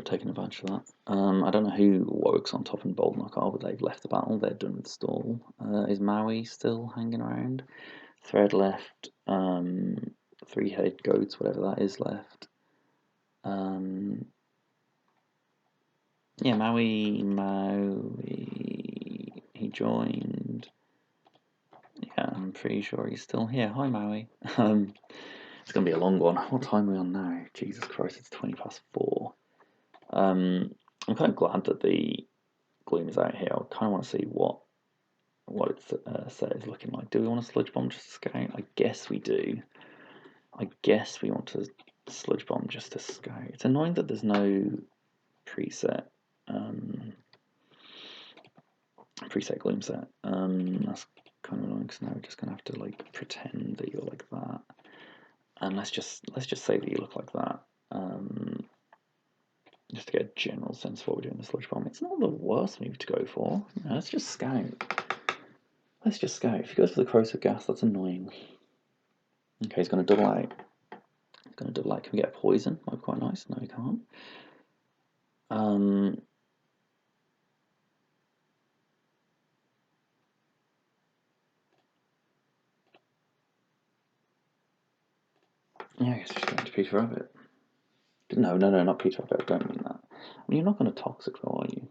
taken advantage of that. I don't know who Warwick's on top and Boldnock are, but they've left the battle. They're done with stall. Is Maui still hanging around? Thread left. Three-headed goats, whatever that is, left. Yeah, Maui. He joined. Yeah, I'm pretty sure he's still here. Hi, Maui. It's going to be a long one. What time are we on now? Jesus Christ, it's 4:20. I'm kind of glad that the Gloom is out here. I kind of want to see what its set is looking like. Do we want a Sludge Bomb just to scout? I guess we do. I guess we want to Sludge Bomb just to scout. It's annoying that there's no preset Gloom set. That's kind of annoying because now we're just going to have to like pretend that you're like that. And let's just say that you look like that. Just to get a general sense of what we're doing with the sludge bomb. It's not the worst move to go for. No, let's just scout. Let's just scout. If he goes for the corrosive gas, that's annoying. Okay, he's going to double out. He's going to double out. Can we get a poison? Might be quite nice. No, we can't. Yeah, I guess just going to Peter Rabbit. No, not Peter Rabbit. I don't mean that. I mean, you're not going to toxic though, are you?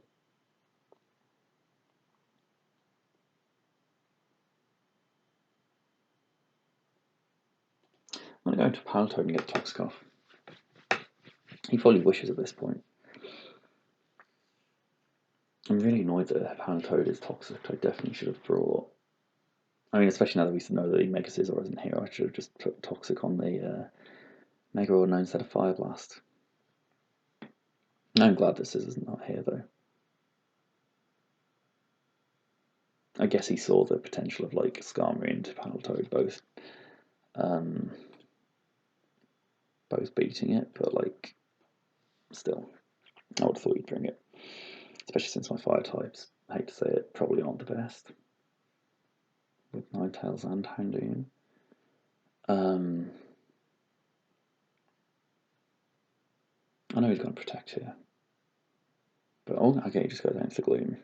I'm going to go into Palatoad and get Toxic off. He probably wishes at this point. I'm really annoyed that Palatoad is toxic. I definitely should have brought. I mean, especially now that we know that the Mega Scizor isn't here, I should have just put Toxic on the Mega Ordinary instead of Fire Blast. I'm glad this is not here though. I guess he saw the potential of like Skarmory and Palatoad both beating it, but like still, I would have thought he'd bring it. Especially since my fire types, I hate to say it, probably aren't the best. With Ninetales and Houndoom. I know he's going to protect here. But oh, okay, just go down to the Gloom.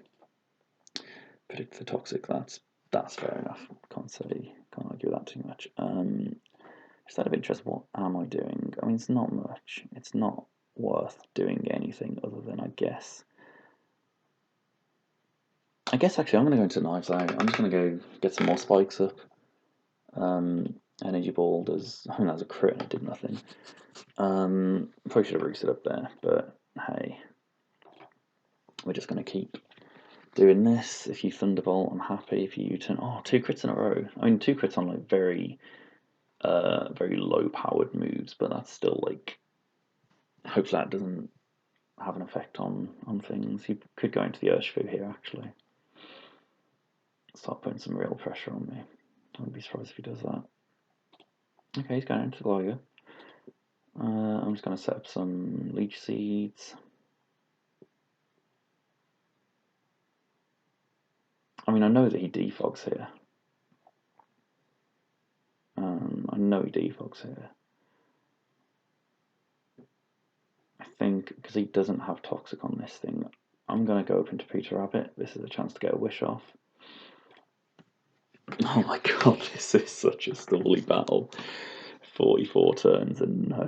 Predict the Toxic, that's fair enough. Can't argue with that too much. Just out of interest, what am I doing? I mean, it's not much. It's not worth doing anything other than, I guess actually I'm going to go into Knives Out. I'm just going to go get some more spikes up. Energy Ball does, I mean, that was a crit and it did nothing. Probably should have roosted up there, but hey. We're just going to keep doing this. If you Thunderbolt, I'm happy. If you U-turn, 2 crits in a row. I mean, 2 crits on like very low-powered moves, but that's still like. Hopefully that doesn't have an effect on things. He could go into the Urshifu here actually. Start putting some real pressure on me. I wouldn't be surprised if he does that. Okay, he's going into the Gligar. I'm just going to set up some Leech Seeds. I mean, I know that he defogs here. I know he defogs here. I think because he doesn't have Toxic on this thing, I'm going to go up into Peter Rabbit. This is a chance to get a Wish off. Oh my god, this is such a stally battle. 44 turns and no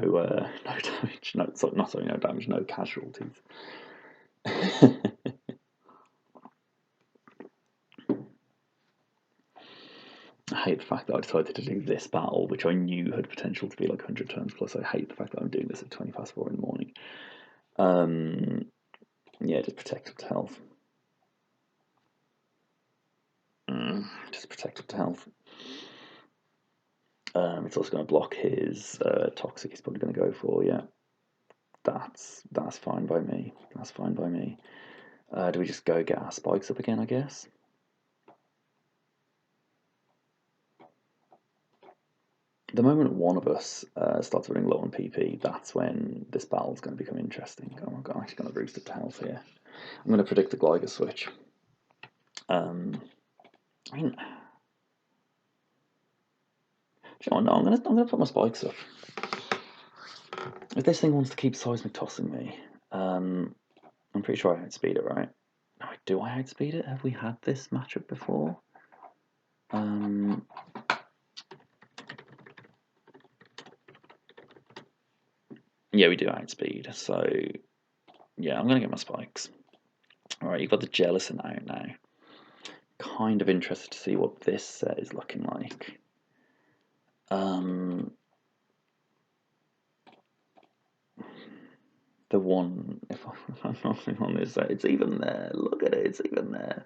damage. No, not only no damage, no casualties. I hate the fact that I decided to do this battle, which I knew had potential to be like 100 turns plus. I hate the fact that I'm doing this at 20 past 4 in the morning. Yeah, just protected health. Just protected health. It's also going to block his Toxic. He's probably going to go for, yeah. That's fine by me. That's fine by me. Do we just go get our spikes up again, I guess? The moment one of us starts running low on PP, that's when this battle's going to become interesting. Oh my god, I'm actually going to boost it to health here. I'm going to predict the Gligar switch. I mean, no, I'm going to put my spikes up. If this thing wants to keep seismic tossing me, I'm pretty sure I outspeed it, right? No, do I outspeed it? Have we had this matchup before? Yeah, we do outspeed, so yeah, I'm gonna get my spikes. Alright, you've got the Jellicent out now. Kind of interested to see what this set is looking like. The one, if I'm not on this set, it's even there. Look at it, it's even there.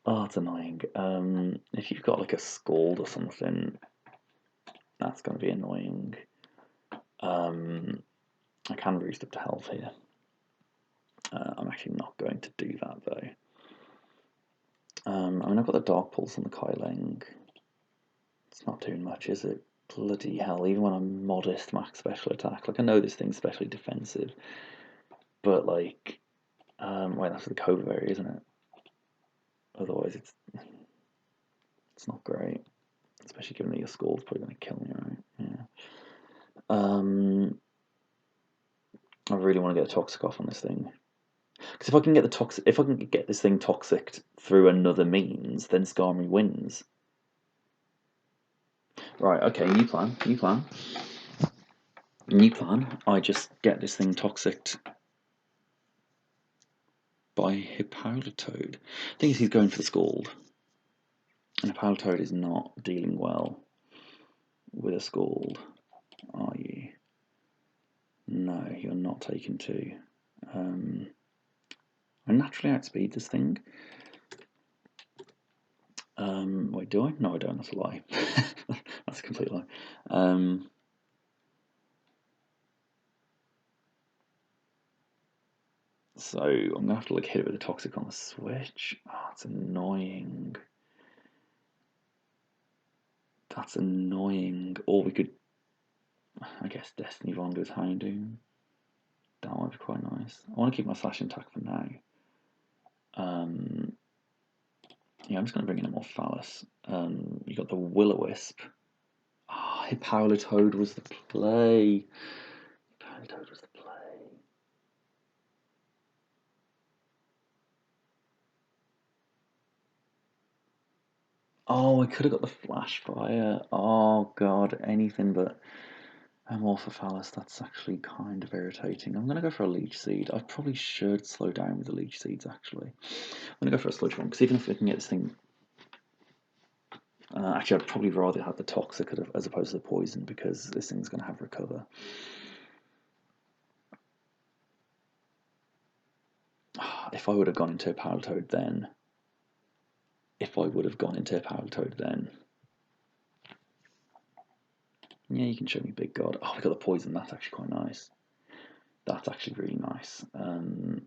Oh, it's annoying. If you've got like a Scald or something, that's going to be annoying. I can boost up to health here. I'm actually not going to do that though. I mean, I've got the Dark Pulse on the Kyling. It's not doing much, is it? Bloody hell, even when I'm modest max special attack, like I know this thing's specially defensive, but like, wait, that's the code area, isn't it? Otherwise it's not great, especially given that your skull's probably going to kill me, right? Yeah. I really want to get a toxic off on this thing. Because if I can get this thing toxic through another means, then Skarmory wins. Right, okay, new plan. I just get this thing toxic by Hippowdatoad. The thing is, he's going for the Scald. And Hippowdatoad is not dealing well with a Scald, are you? No, you're not taking two. I naturally outspeed this thing. Wait, do I? No, I don't. That's a lie. That's a complete lie. So I'm gonna have to like hit it with a toxic on the switch. Oh, it's annoying. That's annoying. Or we could, I guess, Destiny Bond with Houndoom. That might be quite nice. I want to keep my slash intact for now. Yeah, I'm just going to bring in a more Phallus. You got the Will-O-Wisp. Ah, oh, Hippowdatoad was the play. Hippowdatoad was the play. Oh, I could have got the Flash Fire. Oh god, anything but Amorphophallus. That's actually kind of irritating. I'm going to go for a Leech Seed. I probably should slow down with the Leech Seeds, actually. I'm going to go for a Sludge Bomb, because even if we can get this thing... actually, I'd probably rather have the Toxic as opposed to the Poison, because this thing's going to have Recover. If I would have gone into a Palatoad then... Yeah, you can show me Big God. Oh, we got the Poison. That's actually quite nice. That's actually really nice. I'm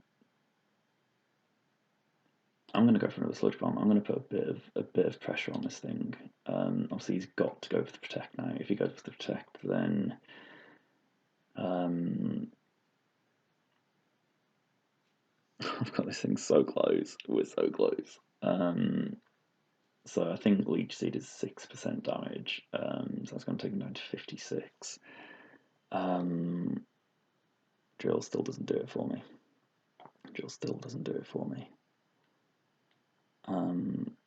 going to go for another Sludge Bomb. I'm going to put a bit of pressure on this thing. Obviously, he's got to go for the Protect now. If he goes for the Protect, then I've got this thing so close. We're so close. So I think Leech Seed is 6% damage. So that's going to take him down to 56. Drill still doesn't do it for me. I'm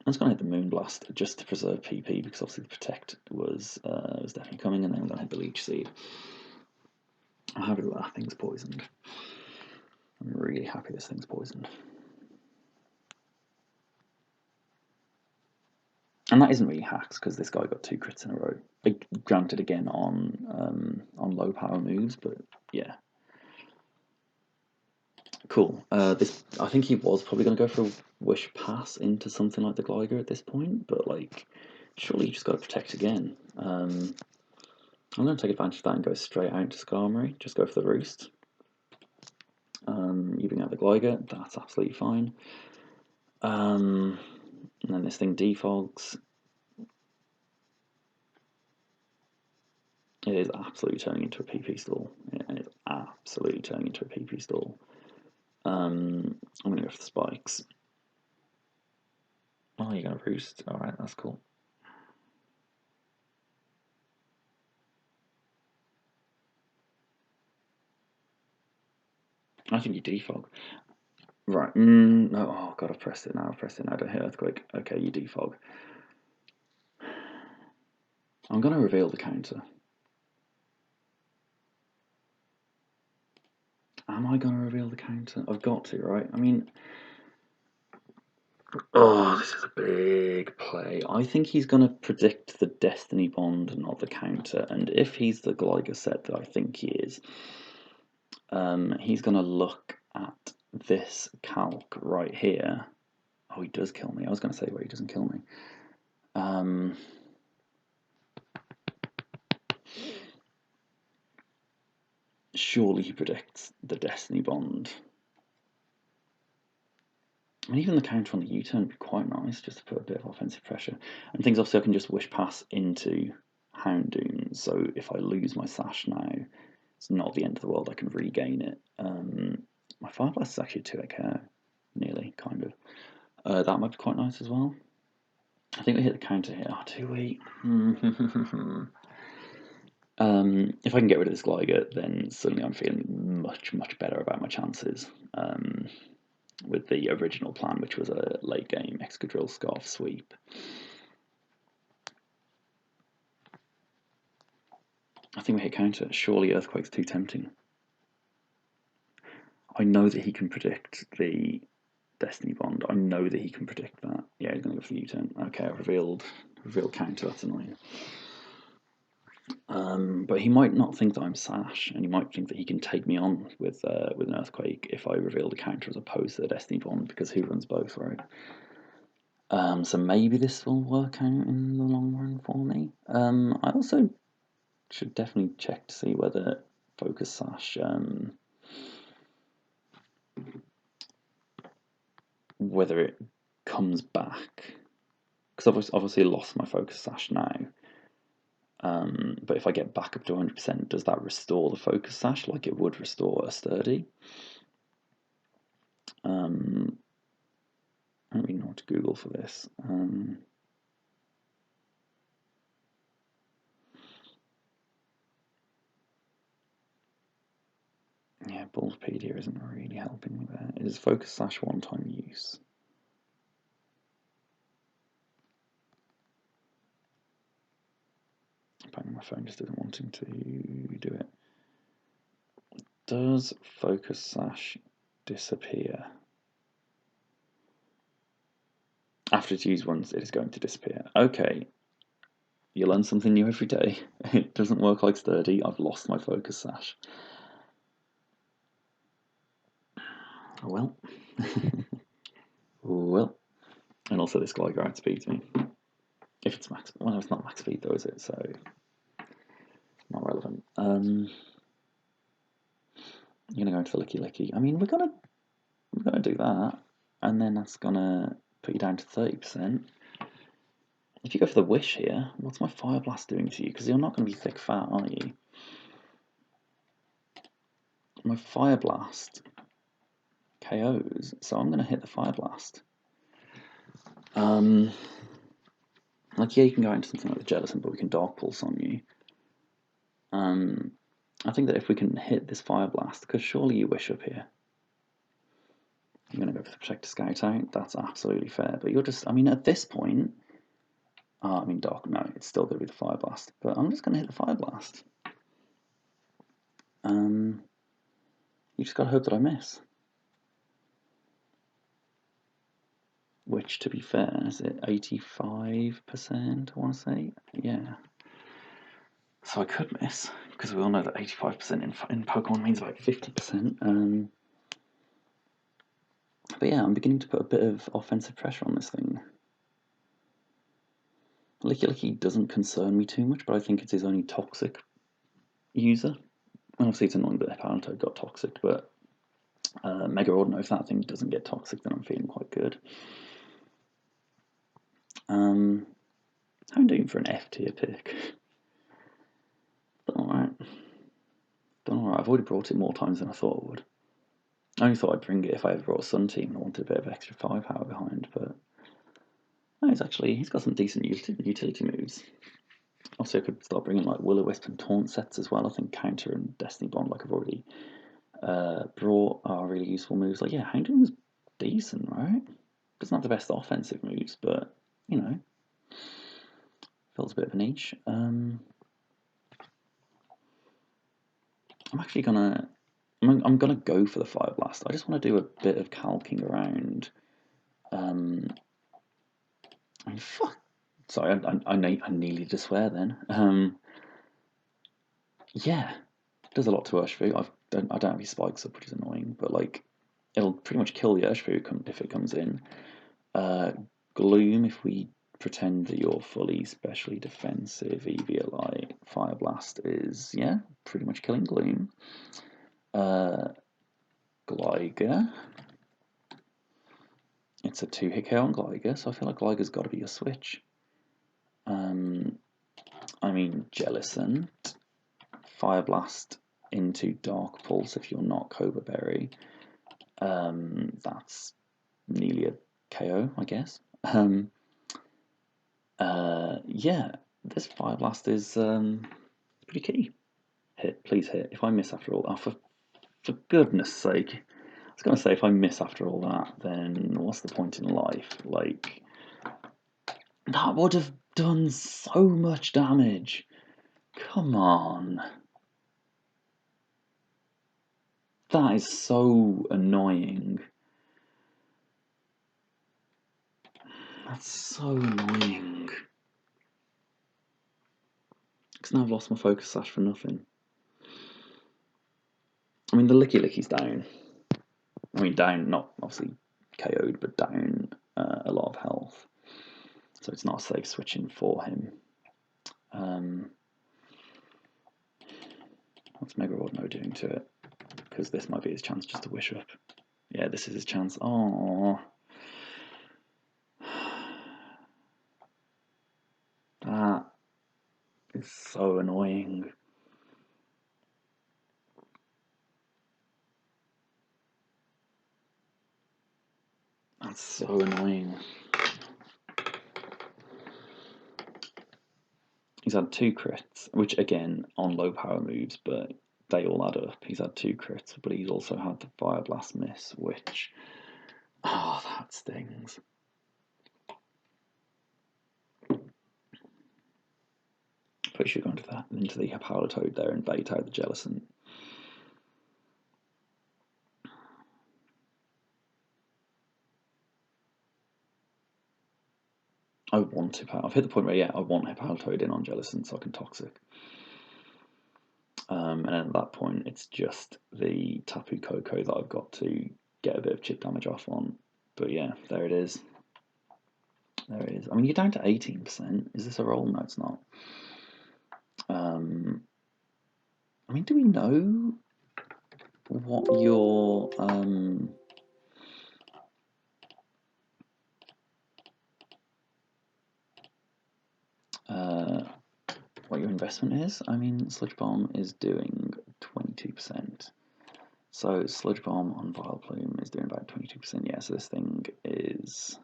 just going to hit the Moonblast just to preserve PP, because obviously the Protect was definitely coming, and then I'm going to hit the Leech Seed. I'm happy that thing's poisoned. I'm really happy this thing's poisoned. And that isn't really hacks, because this guy got 2 crits in a row. Granted, again on low power moves, but yeah. Cool. I think he was probably going to go for a Wish Pass into something like the Gligar at this point, but like, surely you just got to Protect again. I'm going to take advantage of that and go straight out to Skarmory. Just go for the Roost. You bring out the Gligar. That's absolutely fine. And then this thing defogs. It is absolutely turning into a PP stall. It is absolutely turning into a PP stall. I'm going to go for the Spikes. Oh, you're going to Roost? Alright, that's cool. I think you defog. Right, no, oh god, I've pressed it now, don't hit Earthquake. Okay, you defog. I'm going to reveal the counter. Am I going to reveal the counter? I've got to, right? I mean... Oh, this is a big play. I think he's going to predict the Destiny Bond, not the counter. And if he's the Gligar set that I think he is, he's going to look at this calc right here. Oh, he does kill me. I was going to say, wait, he doesn't kill me. Surely he predicts the Destiny Bond. And even the counter on the U-turn would be quite nice, just to put a bit of offensive pressure. And things obviously I can just Wish Pass into Houndoom, so if I lose my sash now, it's not the end of the world, I can regain it. My Fire Blast is actually 2 KO, nearly, kind of. That might be quite nice as well. I think we hit the counter here. Oh, too weak. If I can get rid of this Gligar, then suddenly I'm feeling much, much better about my chances. With the original plan, which was a late game Excadrill Scarf sweep. I think we hit counter. Surely Earthquake's too tempting. I know that he can predict the Destiny Bond. I know that he can predict that. Yeah, he's going to go for the U-turn. Okay, I revealed counter. That's annoying. But he might not think that I'm Sash, and he might think that he can take me on with an Earthquake if I reveal the counter as opposed to the Destiny Bond, because who runs both, right? So maybe this will work out in the long run for me. I also should definitely check to see whether Focus Sash, whether it comes back. Because obviously I lost my Focus Sash now. But if I get back up to 100%, does that restore the Focus Sash like it would restore a Sturdy? I don't really know what to Google for this. Yeah, Bulbapedia isn't really helping me there. It is Focus Sash one-time use. Apparently my phone just doesn't want him to do it. Does Focus Sash disappear? After it's used once, it is going to disappear. Okay, you learn something new every day. It doesn't work like Sturdy. I've lost my Focus Sash. Well. Well. And also this Gligar outspeeds me. If it's max... Well, it's not max speed though, is it? So... not relevant. I'm going to go into the Licky Licky. I mean, we're going to do that. And then that's going to put you down to 30%. If you go for the Wish here, what's my Fire Blast doing to you? Because you're not going to be thick fat, are you? My Fire Blast KOs, so I'm going to hit the Fire Blast. Like, yeah, you can go into something like the Jealousy, but we can Dark Pulse on you. I think that if we can hit this Fire Blast, because surely you Wish up here. I'm going to go for the Protector Scout out. That's absolutely fair. But you're just, I mean, at this point, I mean, Dark, no, it's still going to be the Fire Blast. But I'm just going to hit the Fire Blast. You just got to hope that I miss. Which, to be fair, is it 85%, I want to say? Yeah. So I could miss, because we all know that 85% in Pokemon means like 50%. But yeah, I'm beginning to put a bit of offensive pressure on this thing. Licky Licky doesn't concern me too much, but I think it's his only toxic user. And obviously it's annoying that Palantone got toxic, but Mega Ordinary, if that thing doesn't get toxic, then I'm feeling quite good. How am I doing for an F tier pick? Done alright. Done alright. I've already brought it more times than I thought I would. I only thought I'd bring it if I ever brought a Sun Team and I wanted a bit of extra firepower behind, but no, he's got some decent utility moves. Also, I could start bringing like Will-O-Wisp and Taunt sets as well. I think Counter and Destiny Bond, like I've already brought, are really useful moves. Like, yeah, Houndoom's decent, right? It's not the best offensive moves, but, you know, fills a bit of a niche. I'm actually gonna... I'm gonna go for the Fire Blast. I just want to do a bit of calking around. I mean, fuck. Sorry, I nearly just swear then. Yeah, it does a lot to Urshifu. I don't have any spikes up, which is annoying, but like, it'll pretty much kill the Urshifu if it comes in. Gloom, if we pretend that you're fully specially defensive, EVLI, Fire Blast is, yeah, pretty much killing Gloom. Gligar. It's a 2-hit KO on Gligar, so I feel like Gligar's got to be a switch. I mean, Jellicent, Fire Blast into Dark Pulse if you're not Cobra Berry. That's nearly a KO, I guess. Yeah, this Fire Blast is pretty key. Hit, please hit. If I miss after all, for goodness sake. I was going to say, if I miss after all that, then what's the point in life? Like, that would have done so much damage. Come on. That is so annoying. That's so annoying. Because now I've lost my focus sash for nothing. I mean, the Licky Licky's down. I mean, down, not obviously KO'd, but down a lot of health. So it's not a safe switching for him. What's Mega Ordno doing to it? Because this might be his chance just to wish up. Yeah, this is his chance. Oh, that is so annoying. That's so annoying. He's had 2 crits, which again, on low power moves, but they all add up. He's had 2 crits, but he's also had the Fire Blast miss, which, oh, that stings. Pretty sure going into the Power Toad there and bait out the Jellicent. I want to. I've hit the point where, yeah, I want a Power Toad in on Jellicent so I can Toxic. And then at that point, it's just the Tapu Koko that I've got to get a bit of chip damage off on. But yeah, there it is. There it is. I mean, you're down to 18%. Is this a roll? No, it's not. I mean, do we know what your investment is? I mean, Sludge Bomb is doing 22%. So Sludge Bomb on Vileplume is doing about 22%. Yeah, so this thing is,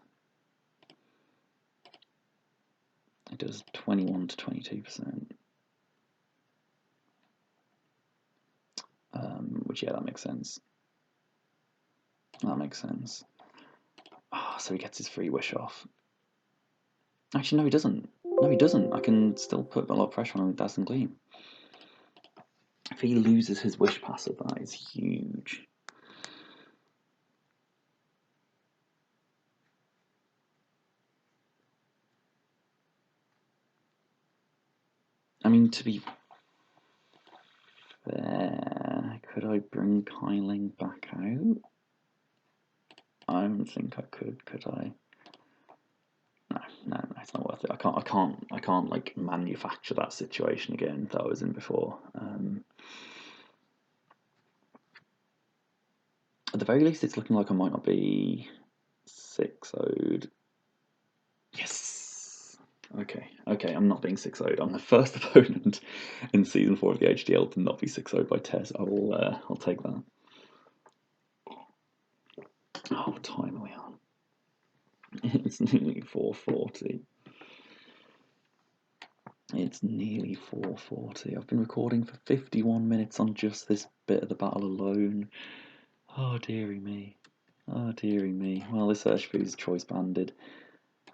it does 21 to 22%. Which, yeah, that makes sense. That makes sense. Ah, so he gets his free wish off. Actually, no, he doesn't. No, he doesn't. I can still put a lot of pressure on him with Dazzling Gleam. If he loses his wish passive, that is huge. I mean, to be fair, could I bring Kyling back out? I don't think I could I? No, it's not worth it. I can't like manufacture that situation again that I was in before. At the very least, it's looking like I might not be 6-0'd. Yes! Okay, I'm not being 6-0'd. I'm the first opponent in Season 4 of the HDL to not be 6-0'd by Tez. I'll take that. Oh, what time are we on? It's nearly 4:40. It's nearly 4:40. I've been recording for 51 minutes on just this bit of the battle alone. Oh, dearie me. Oh, dearie me. Well, this Urshifu is choice banded.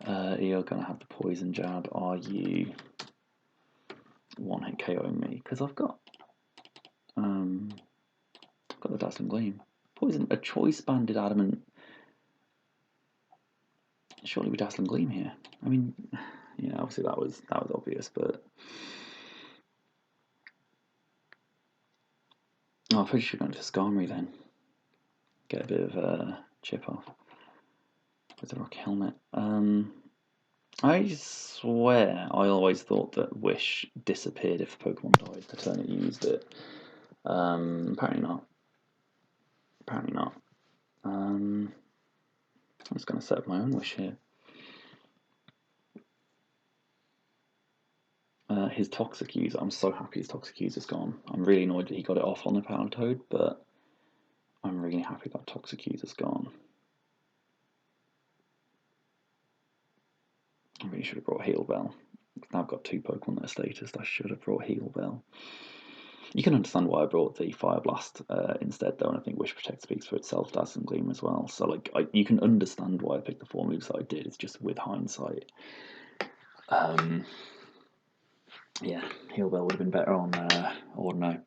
You're going to have the poison jab. Are you one-hit KOing me? Because I've got the Dazzling Gleam. Poison, a choice banded adamant. Surely we Dazzling Gleam here. I mean, yeah, obviously that was obvious, but oh, I'm pretty sure going to Skarmory then. Get a bit of a chip off with the Rocky Helmet. I swear I always thought that Wish disappeared if Pokemon died the turn it used it. Apparently not. Apparently not. I'm just going to set up my own Wish here. his Toxic User. I'm so happy his Toxic User's gone. I'm really annoyed that he got it off on the Powder Toad, but I'm really happy that Toxic User's gone. I really should have brought Heal Bell. Now I've got 2 Pokemon that are status. I should have brought Heal Bell. You can understand why I brought the Fire Blast instead, though, and I think Wish Protect speaks for itself, Dazzling Gleam as well. So, like, you can understand why I picked the 4 moves that I did. It's just with hindsight. Yeah, Heal Bell would have been better on Ordino.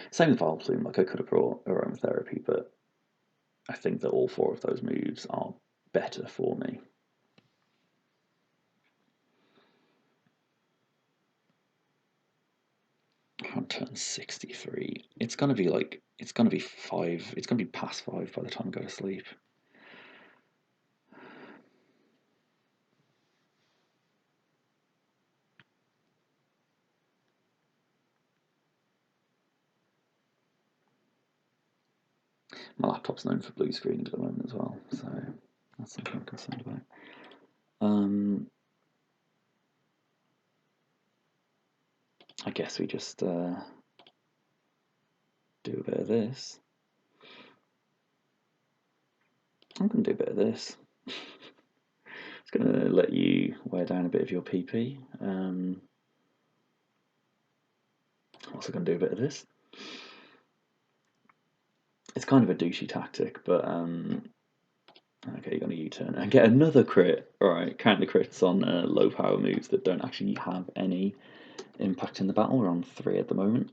Same with Vileplume. Like, I could have brought Aromatherapy, but I think that all 4 of those moves are better for me. On turn 63, it's gonna be 5. It's gonna be past 5 by the time I go to sleep. My laptop's known for blue screen at the moment as well, so that's something I'm concerned about. I guess we just do a bit of this. I'm going to do a bit of this. It's going to let you wear down a bit of your PP. Also going to do a bit of this. It's kind of a douchey tactic, but okay, you're going to U-turn and get another crit. Alright, count the crits on low power moves that don't actually have any impact in the battle. We're on 3 at the moment.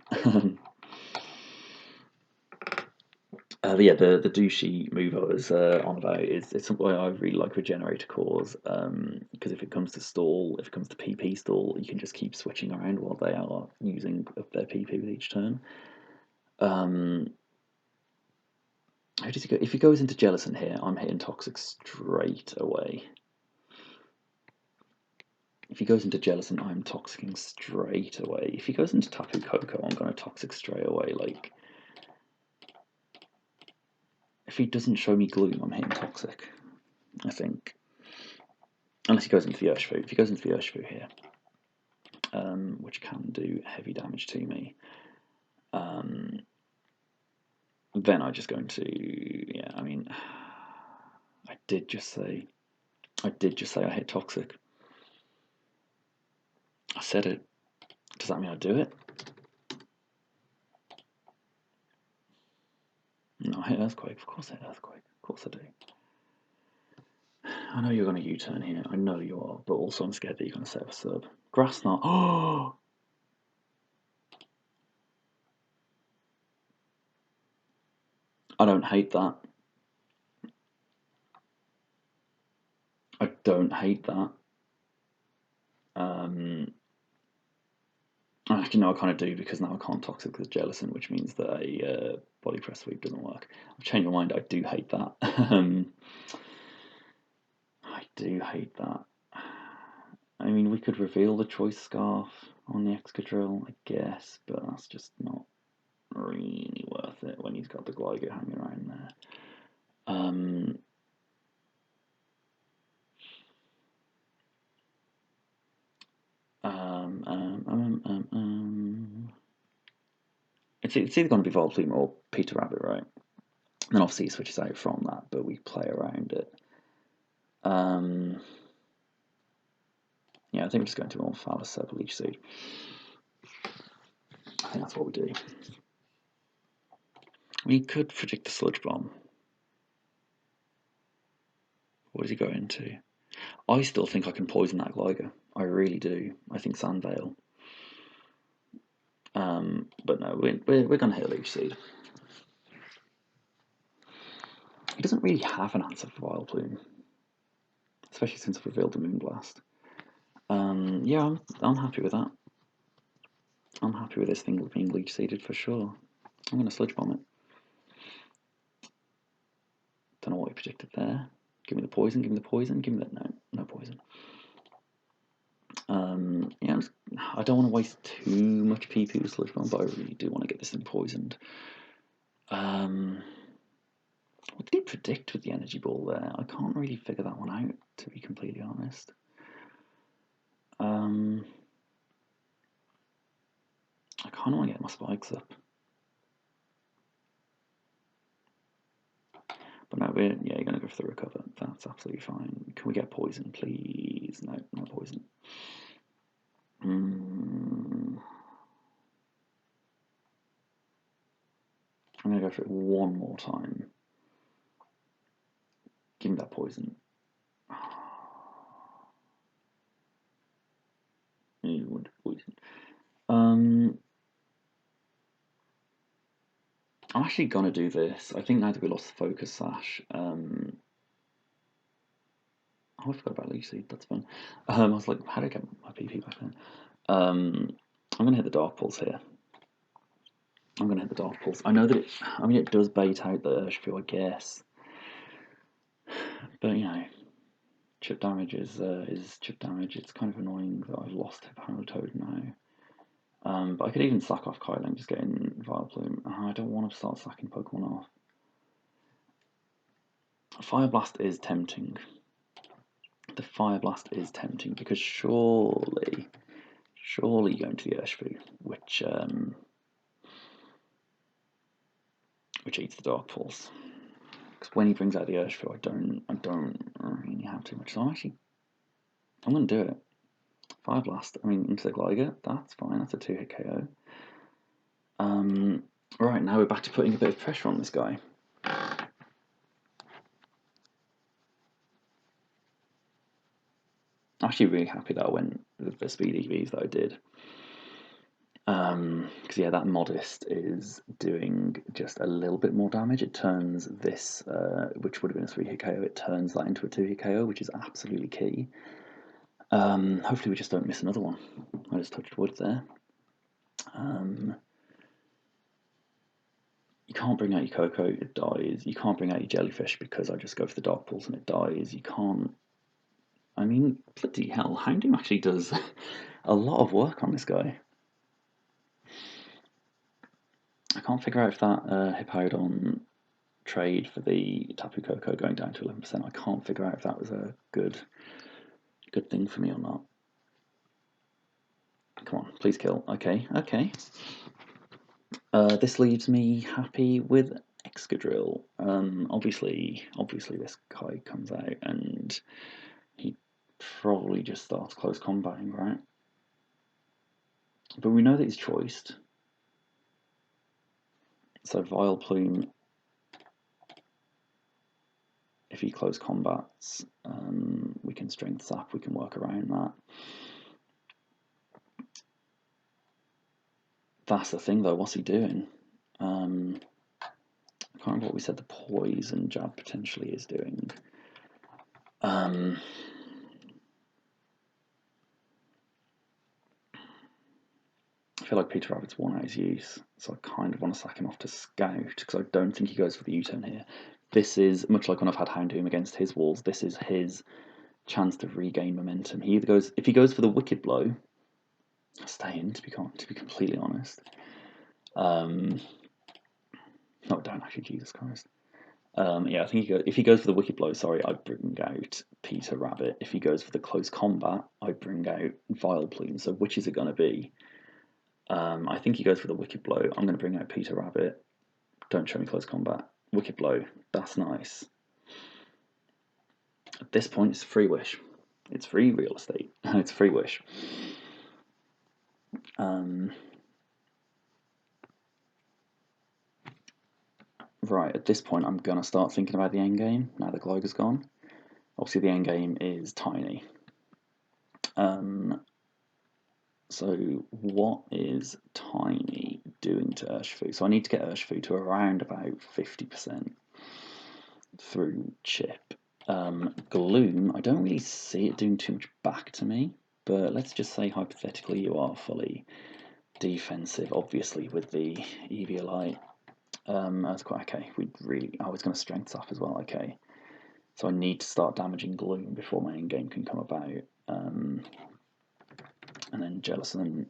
Yeah, the douchey move I was on about is it's something I really like Regenerator Cores, because if it comes to stall, if it comes to PP stall, you can just keep switching around while they are using up their PP with each turn. How does he go? If he goes into Jellicent here, I'm hitting Toxic straight away. If he goes into Jellicent, I'm Toxicing straight away. If he goes into Tapu Koko, I'm going to Toxic straight away. Like, if he doesn't show me Gloom, I'm hitting Toxic, I think. Unless he goes into the Urshifu. If he goes into the Urshifu here, which can do heavy damage to me, then I just go into, yeah, I mean, I did just say I hit Toxic. I said it. Does that mean I do it? No, I hit Earthquake. Of course I hit Earthquake. Of course I do. I know you're going to U-turn here. I know you are, but also I'm scared that you're going to set up a sub. Grass Knot. Oh! I don't hate that. I don't hate that. Actually, no, I kind of do, because now I can't Toxic with Jellicent, which means that a Body Press Sweep doesn't work. I've changed my mind. I do hate that. I do hate that. I mean, we could reveal the Choice Scarf on the Excadrill, I guess, but that's just not really worth it when he's got the Gligo hanging around there. It's either going to be Volplume or Peter Rabbit, right? And then obviously he switches out from that, but we play around it. Yeah, I think we're just going to more Phallus Leech Seed. I think that's what we do. We could predict the Sludge Bomb. What does he go into? I still think I can poison that Gligo. I really do. I think Sandvale. But no, we're going to hit Leech Seed. He doesn't really have an answer for Vileplume, especially since I've revealed the Moonblast. Yeah, I'm happy with that. I'm happy with this thing being Leech Seeded for sure. I'm going to Sludge Bomb it. Don't know what he predicted there. Give me the poison, give me the poison, give me that. No poison. Yeah, I don't want to waste too much PP with Sludge Bomb, but I really do want to get this thing poisoned. What did he predict with the Energy Ball there? I can't really figure that one out, to be completely honest. kind of want to get my spikes up. But no, you're going to go for the recover. That's absolutely fine. Can we get poison, please? No, no poison. I'm going to go for it one more time. Give me that poison. You would poison. I'm actually going to do this. I think now that we lost the focus sash. Oh, I forgot about Leech Seed. That's fun. I was like, how did I get my PP back then? I'm going to hit the Dark Pulse here. I'm going to hit the Dark Pulse. I know that it does bait out the Urshifu, I guess. But, you know, chip damage is chip damage. It's kind of annoying that I've lost Hypnotoad now. But I could even sack off Kylo and just get in Vileplume. I don't want to start sacking Pokemon off. Fire Blast is tempting. The Fire Blast is tempting because surely going to the Urshifu, which eats the Dark Pulse. Because when he brings out the Urshifu, I don't really have too much. So I'm going to do it. Fire Blast. I mean, into the Gligar. That's fine. That's a 2-hit KO. Right, now we're back to putting a bit of pressure on this guy. I'm actually really happy that I went with the speed EVs that I did. Because yeah, that Modest is doing just a little bit more damage. It turns this, which would have been a 3-hit KO, it turns that into a 2-hit KO, which is absolutely key. Hopefully we just don't miss another one. I just touched wood there. You can't bring out your Coco, it dies. You can't bring out your Jellyfish because I just go for the Dark Pulse and it dies. You can't... I mean, bloody hell, Houndoom actually does a lot of work on this guy. I can't figure out if that Hippowdon trade for the Tapu Koko going down to 11%, I can't figure out if that was a good thing for me or not. Come on, please kill. Okay. This leaves me happy with Excadrill. Obviously this guy comes out and he probably just starts close combating, right? But we know that he's choiced. So Vileplume, if he close combats, we can strength sap, we can work around that. That's the thing though, what's he doing? I can't remember what we said the poison jab potentially is doing. I feel like Peter Rabbit's worn out his use, so I kind of want to sack him off to Scout, because I don't think he goes for the U-turn here. This is, much like when I've had Houndoom against his walls, this is his chance to regain momentum. He either goes, if he goes for the Wicked Blow, I'll stay in, to be completely honest. No, don't actually, Jesus Christ. Yeah, I think if he goes for the Wicked Blow, sorry, I bring out Peter Rabbit. If he goes for the Close Combat, I bring out Vileplume. So which is it going to be? I think he goes for the Wicked Blow. I'm going to bring out Peter Rabbit. Don't show me Close Combat. Wicked Blow. That's nice. At this point, it's free wish. It's free real estate. It's free wish. Right, at this point, I'm going to start thinking about the end game, now the Gligar's gone. Obviously, the end game is tiny. So what is Tiny doing to Urshifu? So I need to get Urshifu to around about 50% through Chip. Gloom, I don't really see it doing too much back to me, but let's just say hypothetically you are fully defensive, obviously with the Eviolite. That's quite okay. I was going to strength sap as well. Okay, so I need to start damaging Gloom before my end game can come about. And then Jellicent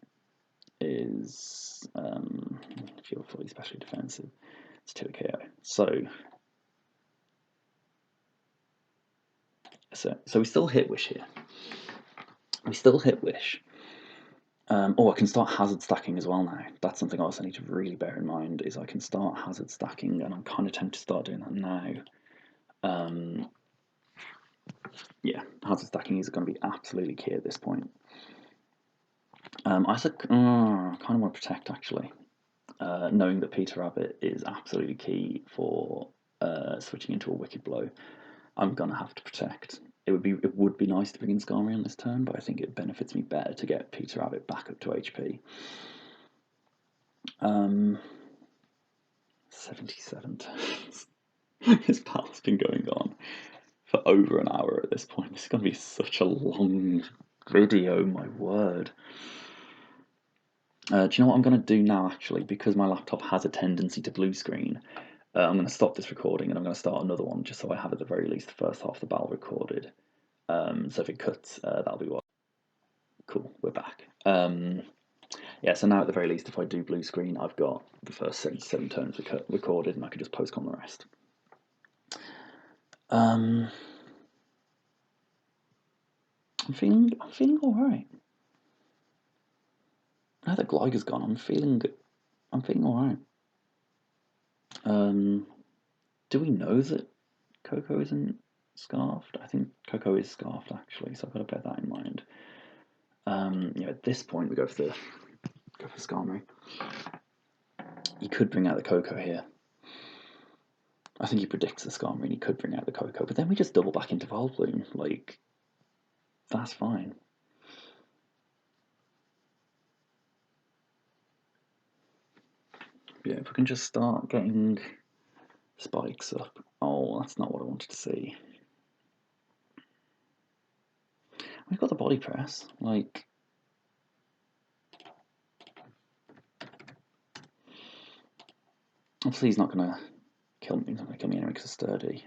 is if you're fully specially defensive, it's 2 KO. So we still hit wish here. We still hit wish. Oh, I can start hazard stacking as well now. That's something else I need to really bear in mind, is I can start hazard stacking, and I'm kind of tempted to start doing that now. Yeah, hazard stacking is going to be absolutely key at this point. I kind of want to protect, actually. Knowing that Peter Rabbit is absolutely key for switching into a Wicked Blow, I'm going to have to protect. It would be nice to bring in Skarmory on this turn, but I think it benefits me better to get Peter Rabbit back up to HP. 77 turns. This battle's been going on for over an hour at this point. This is going to be such a long video, my word. Do you know what I'm going to do now, actually? Because my laptop has a tendency to blue screen, I'm going to stop this recording and I'm going to start another one, just so I have at the very least the first half of the battle recorded. So if it cuts, that'll be what. Cool, we're back. Yeah, so now at the very least, if I do blue screen, I've got the first 77 turns recorded, and I can just postcon the rest. I'm feeling all right. Now that Gliga's gone, I'm feeling all right. Do we know that Coco isn't scarfed? I think Coco is scarfed, actually, so I've got to bear that in mind. At this point we go for Skarmory. He could bring out the Coco here. I think he predicts the Skarmory and he could bring out the Coco, but then we just double back into Vileplume. Like, that's fine. Yeah, if we can just start getting spikes up. Oh, that's not what I wanted to see. We've got the body press, like. Obviously he's not going to kill me, he's not going to kill me anyway because it's sturdy.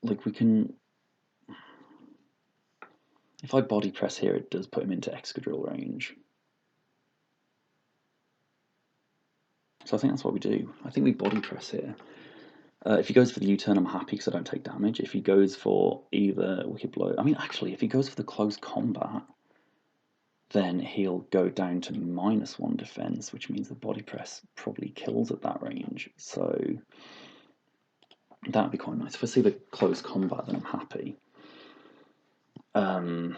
Like, we can. If I body press here, it does put him into Excadrill range. So I think that's what we do. I think we body press here. If he goes for the U-turn, I'm happy because I don't take damage. If he goes for either Wicked Blow... I mean, actually, if he goes for the close combat, then he'll go down to -1 defense, which means the body press probably kills at that range. So that would be quite nice. If I see the close combat, then I'm happy. But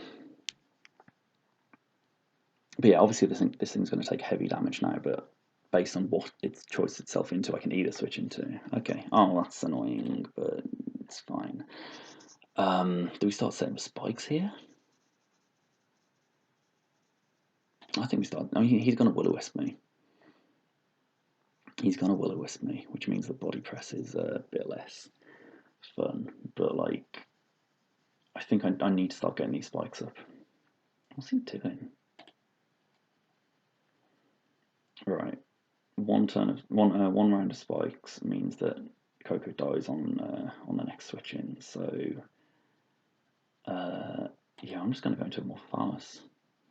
yeah, obviously this thing's going to take heavy damage now, but based on what it's choiced itself into, I can either switch into. Okay, oh, that's annoying, but it's fine. Do we start setting spikes here? I think we start. I mean, he's going to Will-O-Wisp me. He's going to Will-O-Wisp me, which means the body press is a bit less fun. But, like, I think I need to start getting these spikes up. What's he doing? Right. One round of spikes means that Coco dies on the next switch in. So, yeah, I'm just going to go into a Morphalis.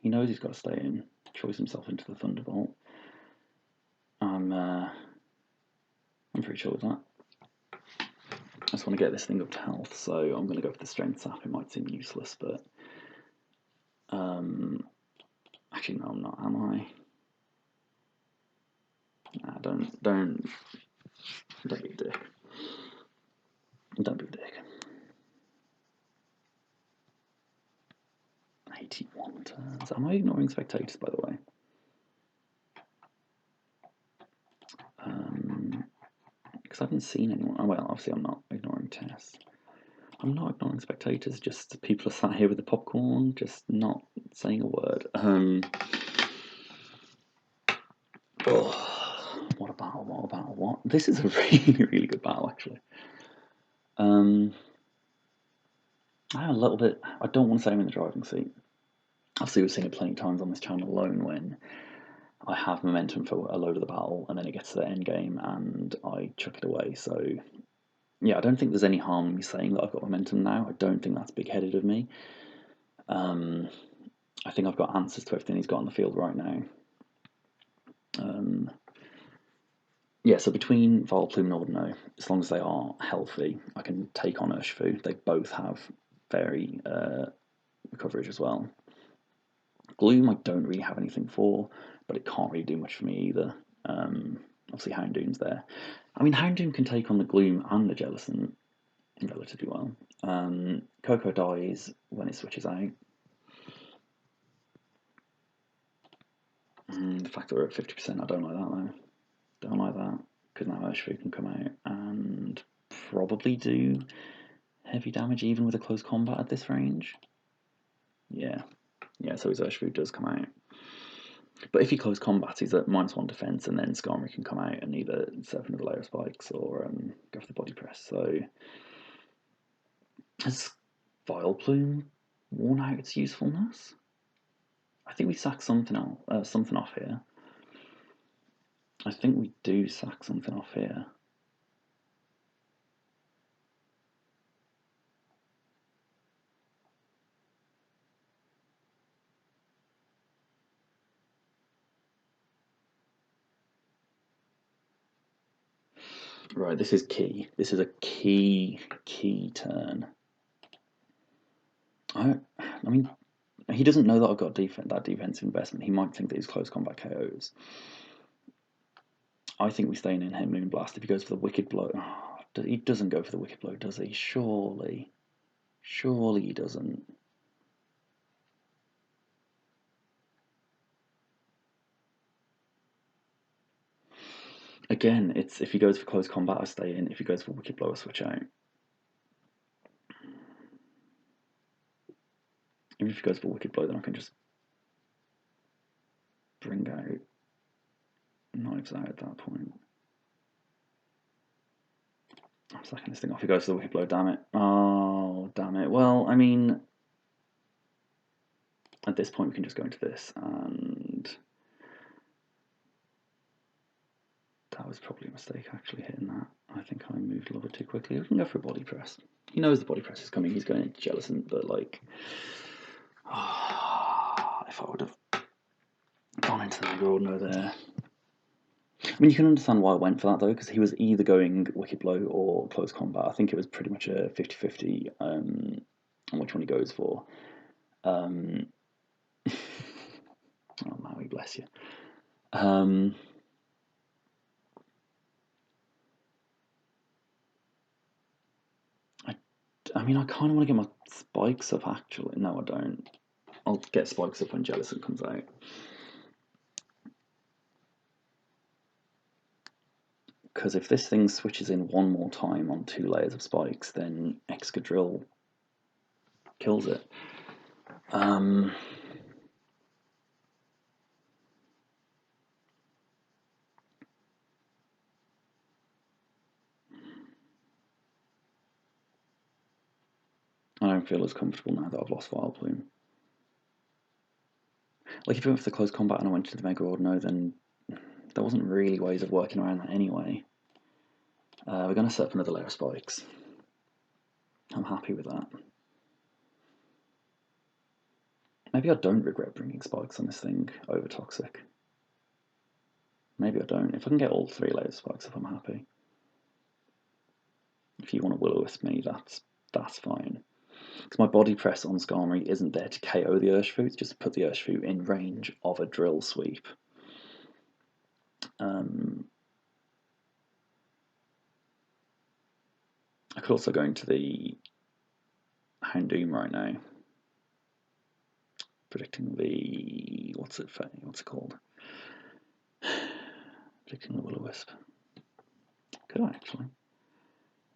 He knows he's got to stay in, choice himself into the Thunderbolt. I'm pretty sure with that. I just want to get this thing up to health, so I'm going to go for the Strength Sap. It might seem useless, but actually no, I'm not. Am I? Nah, don't be a dick. Don't be a dick. 81 turns. Am I ignoring spectators, by the way? Because I haven't seen anyone. Oh, well, obviously I'm not ignoring tests. I'm not ignoring spectators, just people are sat here with the popcorn, just not saying a word. Oh, what a battle, what a battle, what? This is a really, really good battle, actually. I'm a little bit, I don't want to say I'm in the driving seat. Obviously, we've seen it plenty of times on this channel alone when I have momentum for a load of the battle and then it gets to the end game and I chuck it away. So, yeah, I don't think there's any harm in me saying that I've got momentum now. I don't think that's big-headed of me. I think I've got answers to everything he's got on the field right now. Yeah, so between Vileplume and Ordino, as long as they are healthy, I can take on Urshifu. They both have very coverage as well. Gloom I don't really have anything for, but it can't really do much for me either. Obviously Houndoom's there. I mean, Houndoom can take on the Gloom and the Jellicent relatively well. Coco dies when it switches out. The fact that we're at 50%, I don't like that though. Don't like that, because now Urshifu can come out and probably do heavy damage even with a close combat at this range. Yeah, so his Urshifu does come out. But if he close combats, he's at -1 defense, and then Skarmory can come out and either set up another layer of spikes or go for the body press. So has Vileplume worn out its usefulness? I think we sack something off here. I think we do sack something off here. Right, this is key. This is a key turn. I mean, he doesn't know that I've got that defensive investment. He might think that he's close combat KOs. I think we stay in him Moonblast. If he goes for the Wicked Blow, he doesn't go for the Wicked Blow, does he? Surely he doesn't. Again, it's if he goes for close combat, I stay in. If he goes for Wicked Blow, I switch out. Even if he goes for Wicked Blow, then I can just bring out Knives Out at that point. I'm sacking this thing off. He goes for the Wicked Blow, damn it. Oh, damn it. Well, I mean, at this point we can just go into this, and that was probably a mistake actually hitting that. I think I moved a little bit too quickly. We can go for a body press. He knows the body press is coming. He's going into Jellicent, but like, if I would have gone into the Mega there. I mean, you can understand why I went for that though, because he was either going Wicked Blow or Close Combat. I think it was pretty much a 50-50 on which one he goes for. Oh, Maui, bless you. I mean, I kind of want to get my spikes up, actually. No, I don't. I'll get spikes up when Jellicent comes out. Because if this thing switches in one more time on 2 layers of spikes, then Excadrill kills it. I don't feel as comfortable now that I've lost Vileplume. Like, if I went for the close combat and I went to the Mega Ordino, then there wasn't really ways of working around that anyway. We're going to set up another layer of spikes. I'm happy with that. Maybe I don't regret bringing spikes on this thing over Toxic. Maybe I don't. If I can get all 3 layers of spikes up, I'm happy. If you want to Will-O-Wisp me, that's fine. Because my body press on Skarmory isn't there to KO the Urshifu, it's just to put the Urshifu in range of a drill sweep. I could also go into the Houndoom right now, predicting the what's it called? Predicting the Will-O-Wisp. Could I actually?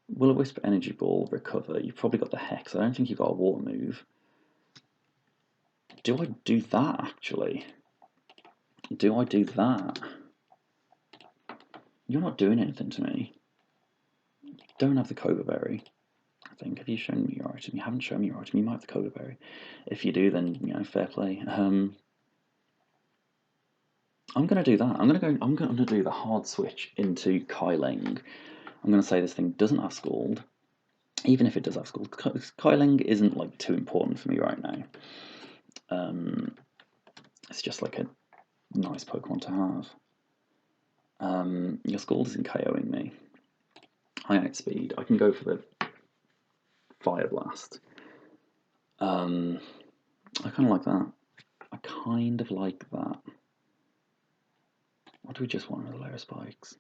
Will-O-Wisp, Energy Ball, Recover. You've probably got the Hex. I don't think you've got a Water move. Do I do that actually? Do I do that? You're not doing anything to me. You don't have the Cobra Berry. I think. Have you shown me your item? You haven't shown me your item. You might have the Cobra Berry. If you do, then fair play. I'm gonna do that. I'm gonna do the hard switch into Kyling. I'm gonna say this thing doesn't have Scald. Even if it does have Scald, Kyling isn't like too important for me right now. It's just like a nice Pokemon to have. Your Scald isn't KOing me. I outspeed. I can go for the Fire Blast. I kind of like that. I kind of like that. What do we just want with a layer of spikes?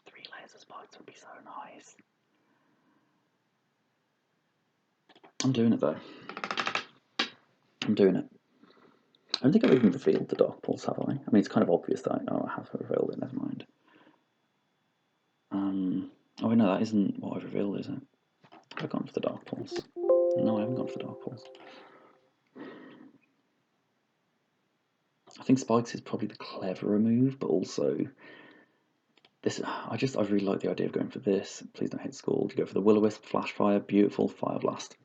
Three layers of spikes would be so nice. I'm doing it though. I'm doing it. I don't think I've even revealed the Dark Pulse, have I? I mean, it's kind of obvious that I have revealed it, never mind. Oh, no, that isn't what I've revealed, is it? Have I gone for the Dark Pulse? No, I haven't gone for the Dark Pulse. I think Spikes is probably the cleverer move, but also this. I really like the idea of going for this. Please don't hit Scald. You go for the Will-O-Wisp, Flash Fire, beautiful, Fire Blast.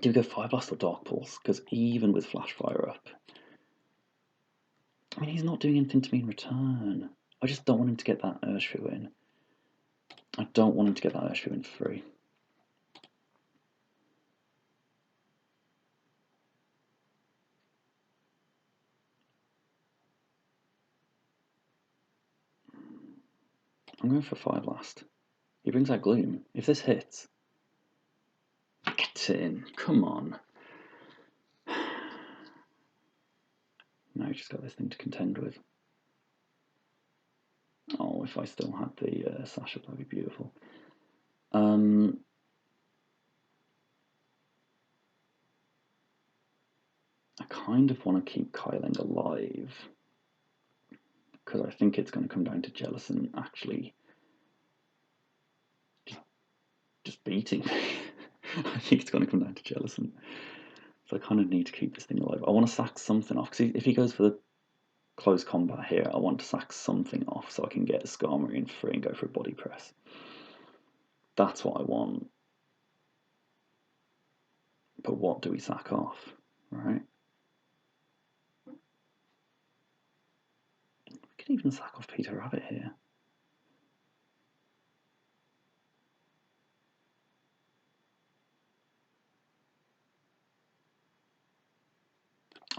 Do we go Fire Blast or Dark Pulse? Because even with Flash Fire up, I mean, he's not doing anything to me in return. I just don't want him to get that Urshifu in. I don't want him to get that Urshifu in for free. I'm going for Fire Blast. He brings out Gloom. If this hits, get in. Come on. Now he's just got this thing to contend with. Oh, if I still had the Sasha, that'd be beautiful. I kind of want to keep Kyling alive because I think it's going to come down to Jellicent actually just beating me. I think it's going to come down to Jellicent. So I kind of need to keep this thing alive. I want to sack something off because if he goes for the close combat here, I want to sack something off so I can get a Skarmory free and go for a body press. That's what I want. But what do we sack off, right? We could even sack off Peter Rabbit here.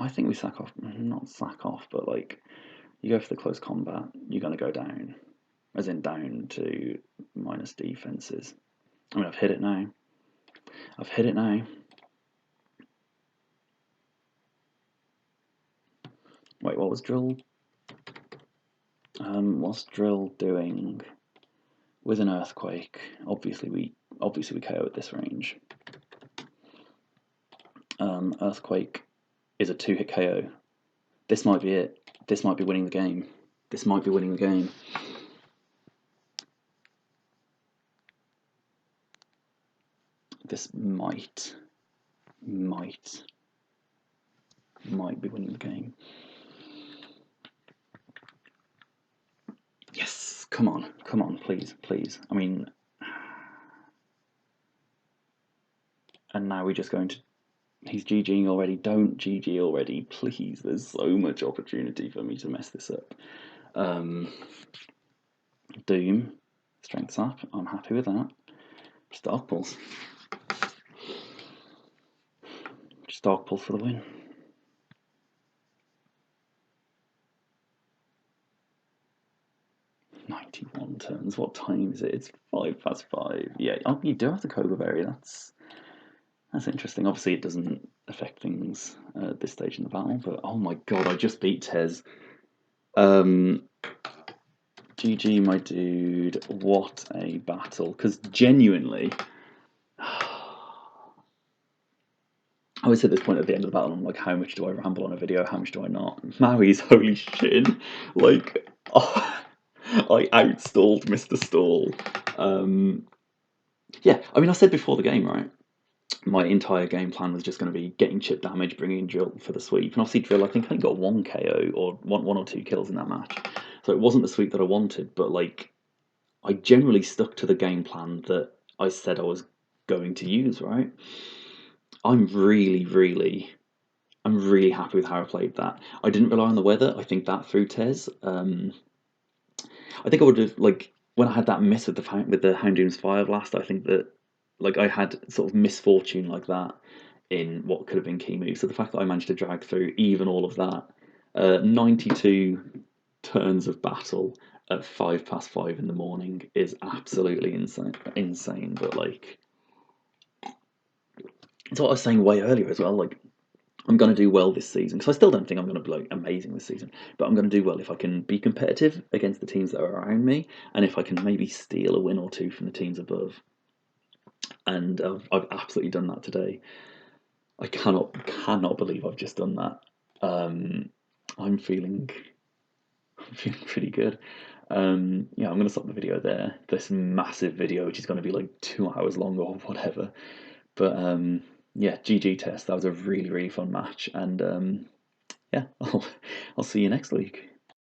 I think we sack off, not sack off, but like, you go for the close combat, you're going to go down, as in down to minus defenses. I mean, I've hit it now. I've hit it now. Wait, what was Drill? What's Drill doing with an Earthquake? Obviously we KO at this range. Earthquake is a 2-hit KO. This might be it. This might be winning the game. This might be winning the game. This might be winning the game. Yes, come on, please. I mean, and now we're just going to. He's GGing already. Don't GG already, please. There's so much opportunity for me to mess this up. Doom, Strength Sap. I'm happy with that. Just Dark Pulse. Just Dark Pulse for the win. 91 turns. What time is it? It's 5:05. Yeah, oh, you do have the Cobra Berry. That's interesting. Obviously, it doesn't affect things at this stage in the battle, but oh my god, I just beat Tez. GG, my dude. What a battle. Because genuinely, I always at this point at the end of the battle, I'm like, how much do I ramble on a video? How much do I not? Maui's holy shit. Like, oh, I outstalled Mr. Stall. Yeah, I mean, I said before the game, right? My entire game plan was just going to be getting chip damage, bringing in Drill for the sweep. And obviously Drill, I think, only got 1 KO or one or 2 kills in that match. So it wasn't the sweep that I wanted, but like, I generally stuck to the game plan that I said I was going to use, right? I'm really happy with how I played that. I didn't rely on the weather. I think that threw Tez. I think I would have, like, when I had that miss with the Houndoom's Fire Blast, I think that, like, I had sort of misfortune like that in what could have been key moves. So the fact that I managed to drag through even all of that, 92 turns of battle, at 5:05 in the morning is absolutely insane. But like, it's what I was saying way earlier as well. Like, I'm going to do well this season because I still don't think I'm going to be like amazing this season, but I'm going to do well if I can be competitive against the teams that are around me, and if I can maybe steal a win or two from the teams above. And I've absolutely done that today. I cannot believe I've just done that. I'm feeling pretty good. Yeah, I'm going to stop the video there. This massive video, which is going to be like 2 hours long or whatever. But yeah, GG test. That was a really fun match, and yeah, I'll see you next week.